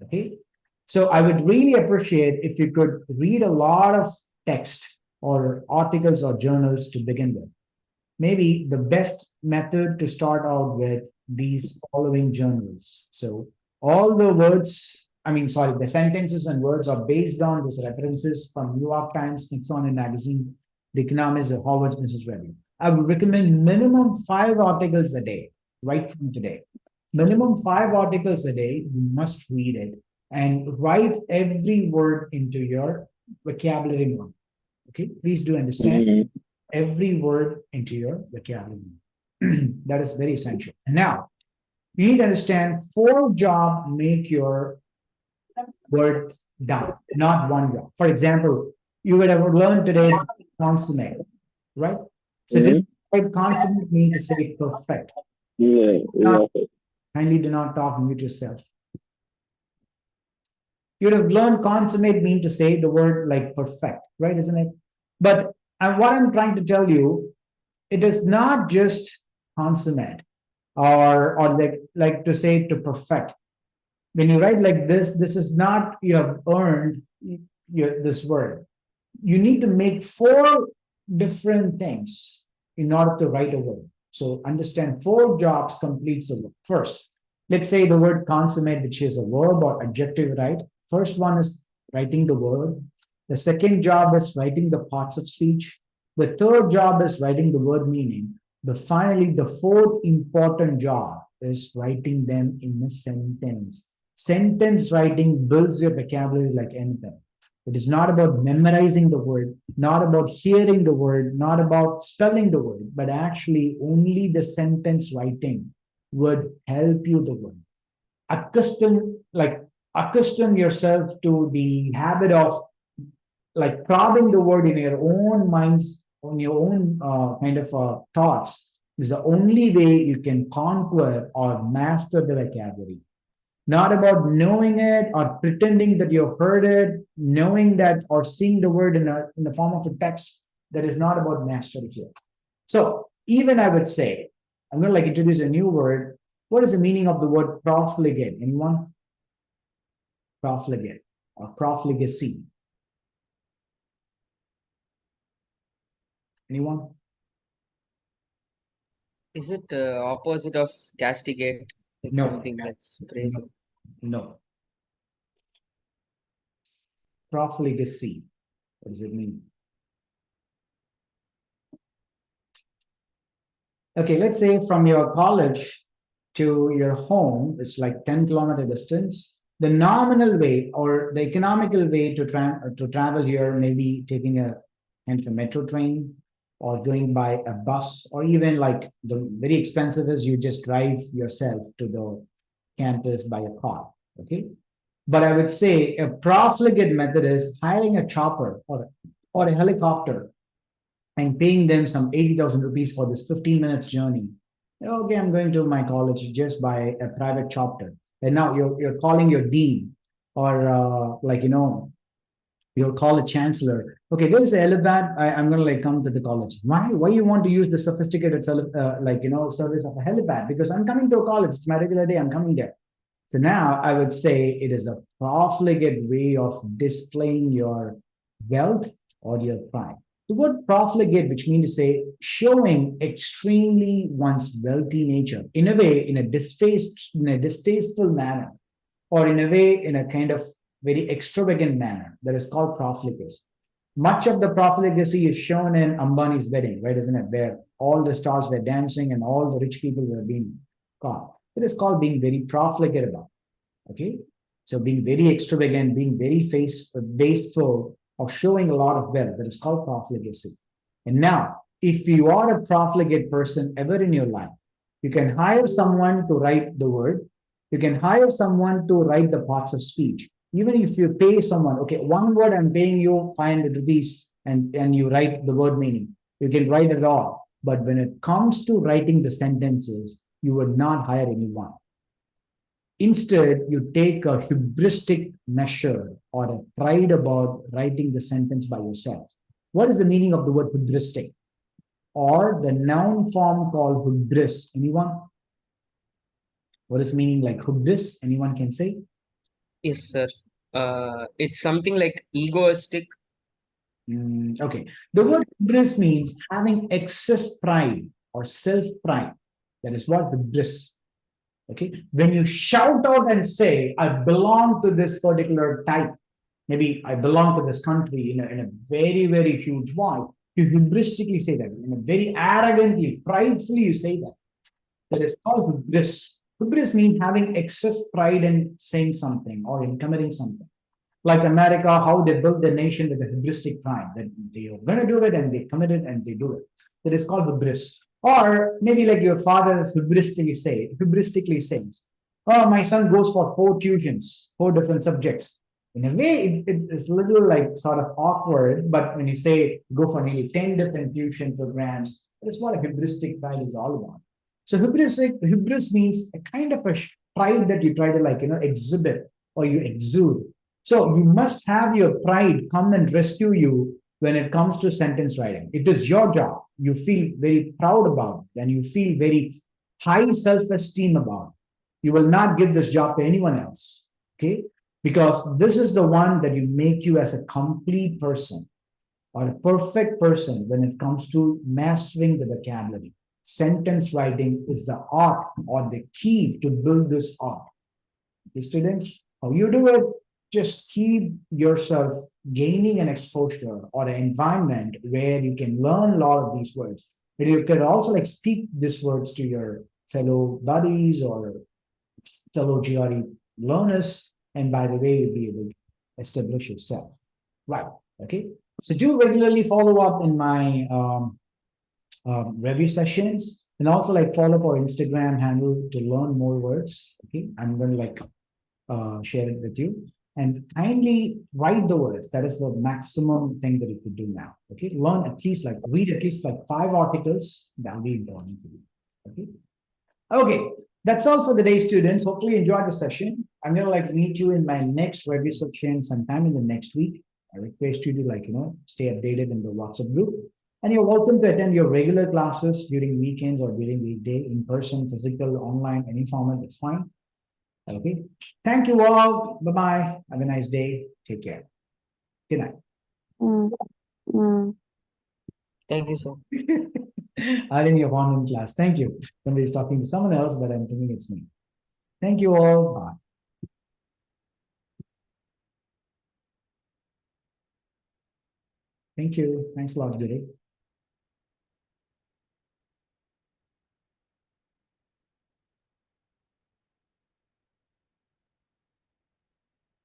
Okay. So I would really appreciate if you could read a lot of text or articles or journals to begin with. Maybe the best method to start out with these following journals. So all the words, the sentences and words are based on these references from New York Times, Smithsonian Magazine, The Economist, or Harvard Business Review. I would recommend minimum 5 articles a day, right from today. Minimum 5 articles a day, you must read it and write every word into your vocabulary book. Okay, please do understand every word into your vocabulary. That is very essential. And now, you need to understand 4 jobs make your word done, not 1 job. For example, you would have learned today consummate, right? So did consummate mean to say perfect? Kindly do not talk, mute yourself. You would have learned consummate mean to say the word like perfect, right? Isn't it? But what I'm trying to tell you, it is not just consummate or like to say to perfect. When you write like this is not you have earned this word. You need to make 4 different things in order to write a word. So understand 4 jobs completes a word. First, let's say the word consummate, which is a verb or adjective, right? First one is writing the word. The second job is writing the parts of speech. The third job is writing the word meaning. Finally, the 4th important job is writing them in a sentence. Sentence writing builds your vocabulary like anything. It is not about memorizing the word, not about hearing the word, not about spelling the word, but actually only the sentence writing would help you the word. Accustom yourself to the habit of like probing the word in your own minds, on your own thoughts is the only way you can conquer or master the vocabulary. Not about knowing it or pretending that you've heard it, knowing that or seeing the word in the form of a text. That is not about mastery here. So even I would say, I'm going to like introduce a new word. What is the meaning of the word profligate? Anyone? Profligate or profligacy. Anyone? Is it opposite of castigate? Like No. something that's praising. No. Profligacy. What does it mean? Okay, let's say from your college to your home, it's like 10-kilometer distance. The nominal way or the economical way to travel here, maybe taking a metro train or going by a bus, or even like the very expensive is you just drive yourself to the campus by a car. Okay. But I would say a profligate method is hiring a chopper or a helicopter and paying them some 80,000 rupees for this 15 minutes journey. Okay, I'm going to my college just by a private chopper. And now you're calling your dean or your college chancellor. Okay, where's the helipad? I'm going to like come to the college. Why you want to use the sophisticated service of a helipad? Because I'm coming to a college. It's my regular day. I'm coming there. So now I would say it is a profligate way of displaying your wealth or your pride. The word profligate, which means to say showing extremely one's wealthy nature in a way, in a distasteful manner, or in a way, in a kind of very extravagant manner, that is called profligacy. Much of the profligacy is shown in Ambani's wedding, right? Isn't it? Where all the stars were dancing and all the rich people were being caught. It is called being very profligate about. Okay, so being very extravagant, being very wasteful, or showing a lot of wealth, that is called profligacy. And now, if you are a profligate person ever in your life, you can hire someone to write the word. You can hire someone to write the parts of speech. Even if you pay someone, okay, one word I'm paying you 500 rupees and you write the word meaning. You can write it all. But when it comes to writing the sentences, you would not hire anyone. Instead, you take a hubristic measure or a pride about writing the sentence by yourself. What is the meaning of the word hubristic? Or the noun form called hubris? Anyone? What is meaning like hubris? Anyone can say? Yes, sir. It's something like egoistic. Okay. The word hubris means having excess pride or self-pride. That is what hubris. Okay, when you shout out and say, I belong to this particular type, maybe I belong to this country in a very, very huge voice, you hubristically say that, in a very arrogantly, pridefully, you say that. That is called hubris. Hubris means having excess pride in saying something or in committing something. Like America, how they built the nation with a hubristic pride, that they are going to do it and they commit it and they do it. That is called hubris. Or maybe like your father hubristically says, oh, my son goes for 4 tuitions, 4 different subjects. In a way, it is a little like sort of awkward, but when you say go for nearly 10 different tuition programs, that is what a hubristic pride is all about. So hubris means a kind of a pride that you try to exhibit or you exude. So you must have your pride come and rescue you when it comes to sentence writing. It is your job. You feel very proud about it and you feel very high self-esteem about it. You will not give this job to anyone else, okay? Because this is the one that you make you as a complete person or a perfect person when it comes to mastering the vocabulary. Sentence writing is the art or the key to build this art. Okay, students, how you do it? Just keep yourself gaining an exposure or an environment where you can learn a lot of these words. But you can also like speak these words to your fellow buddies or fellow GRE learners. And by the way, you'll be able to establish yourself. Right. Okay. So do regularly follow up in my review sessions, and also like follow up our Instagram handle to learn more words. Okay. I'm going to like share it with you, and kindly write the words. That is the maximum thing that you could do now. Okay. Learn at least like read at least like 5 articles. That will be important to you. Okay. Okay. That's all for the day, students. Hopefully you enjoyed the session. I'm going to like meet you in my next review session sometime in the next week. I request you to like, stay updated in the WhatsApp group. And you're welcome to attend your regular classes during weekends or during weekday, in person, physical, online, any format, it's fine. Okay. Thank you all. Bye-bye. Have a nice day. Take care. Good night. Thank you, sir. I didn't hear one in class. Thank you. Somebody's talking to someone else, but I'm thinking it's me. Thank you all. Bye. Thank you. Thanks a lot, Giri.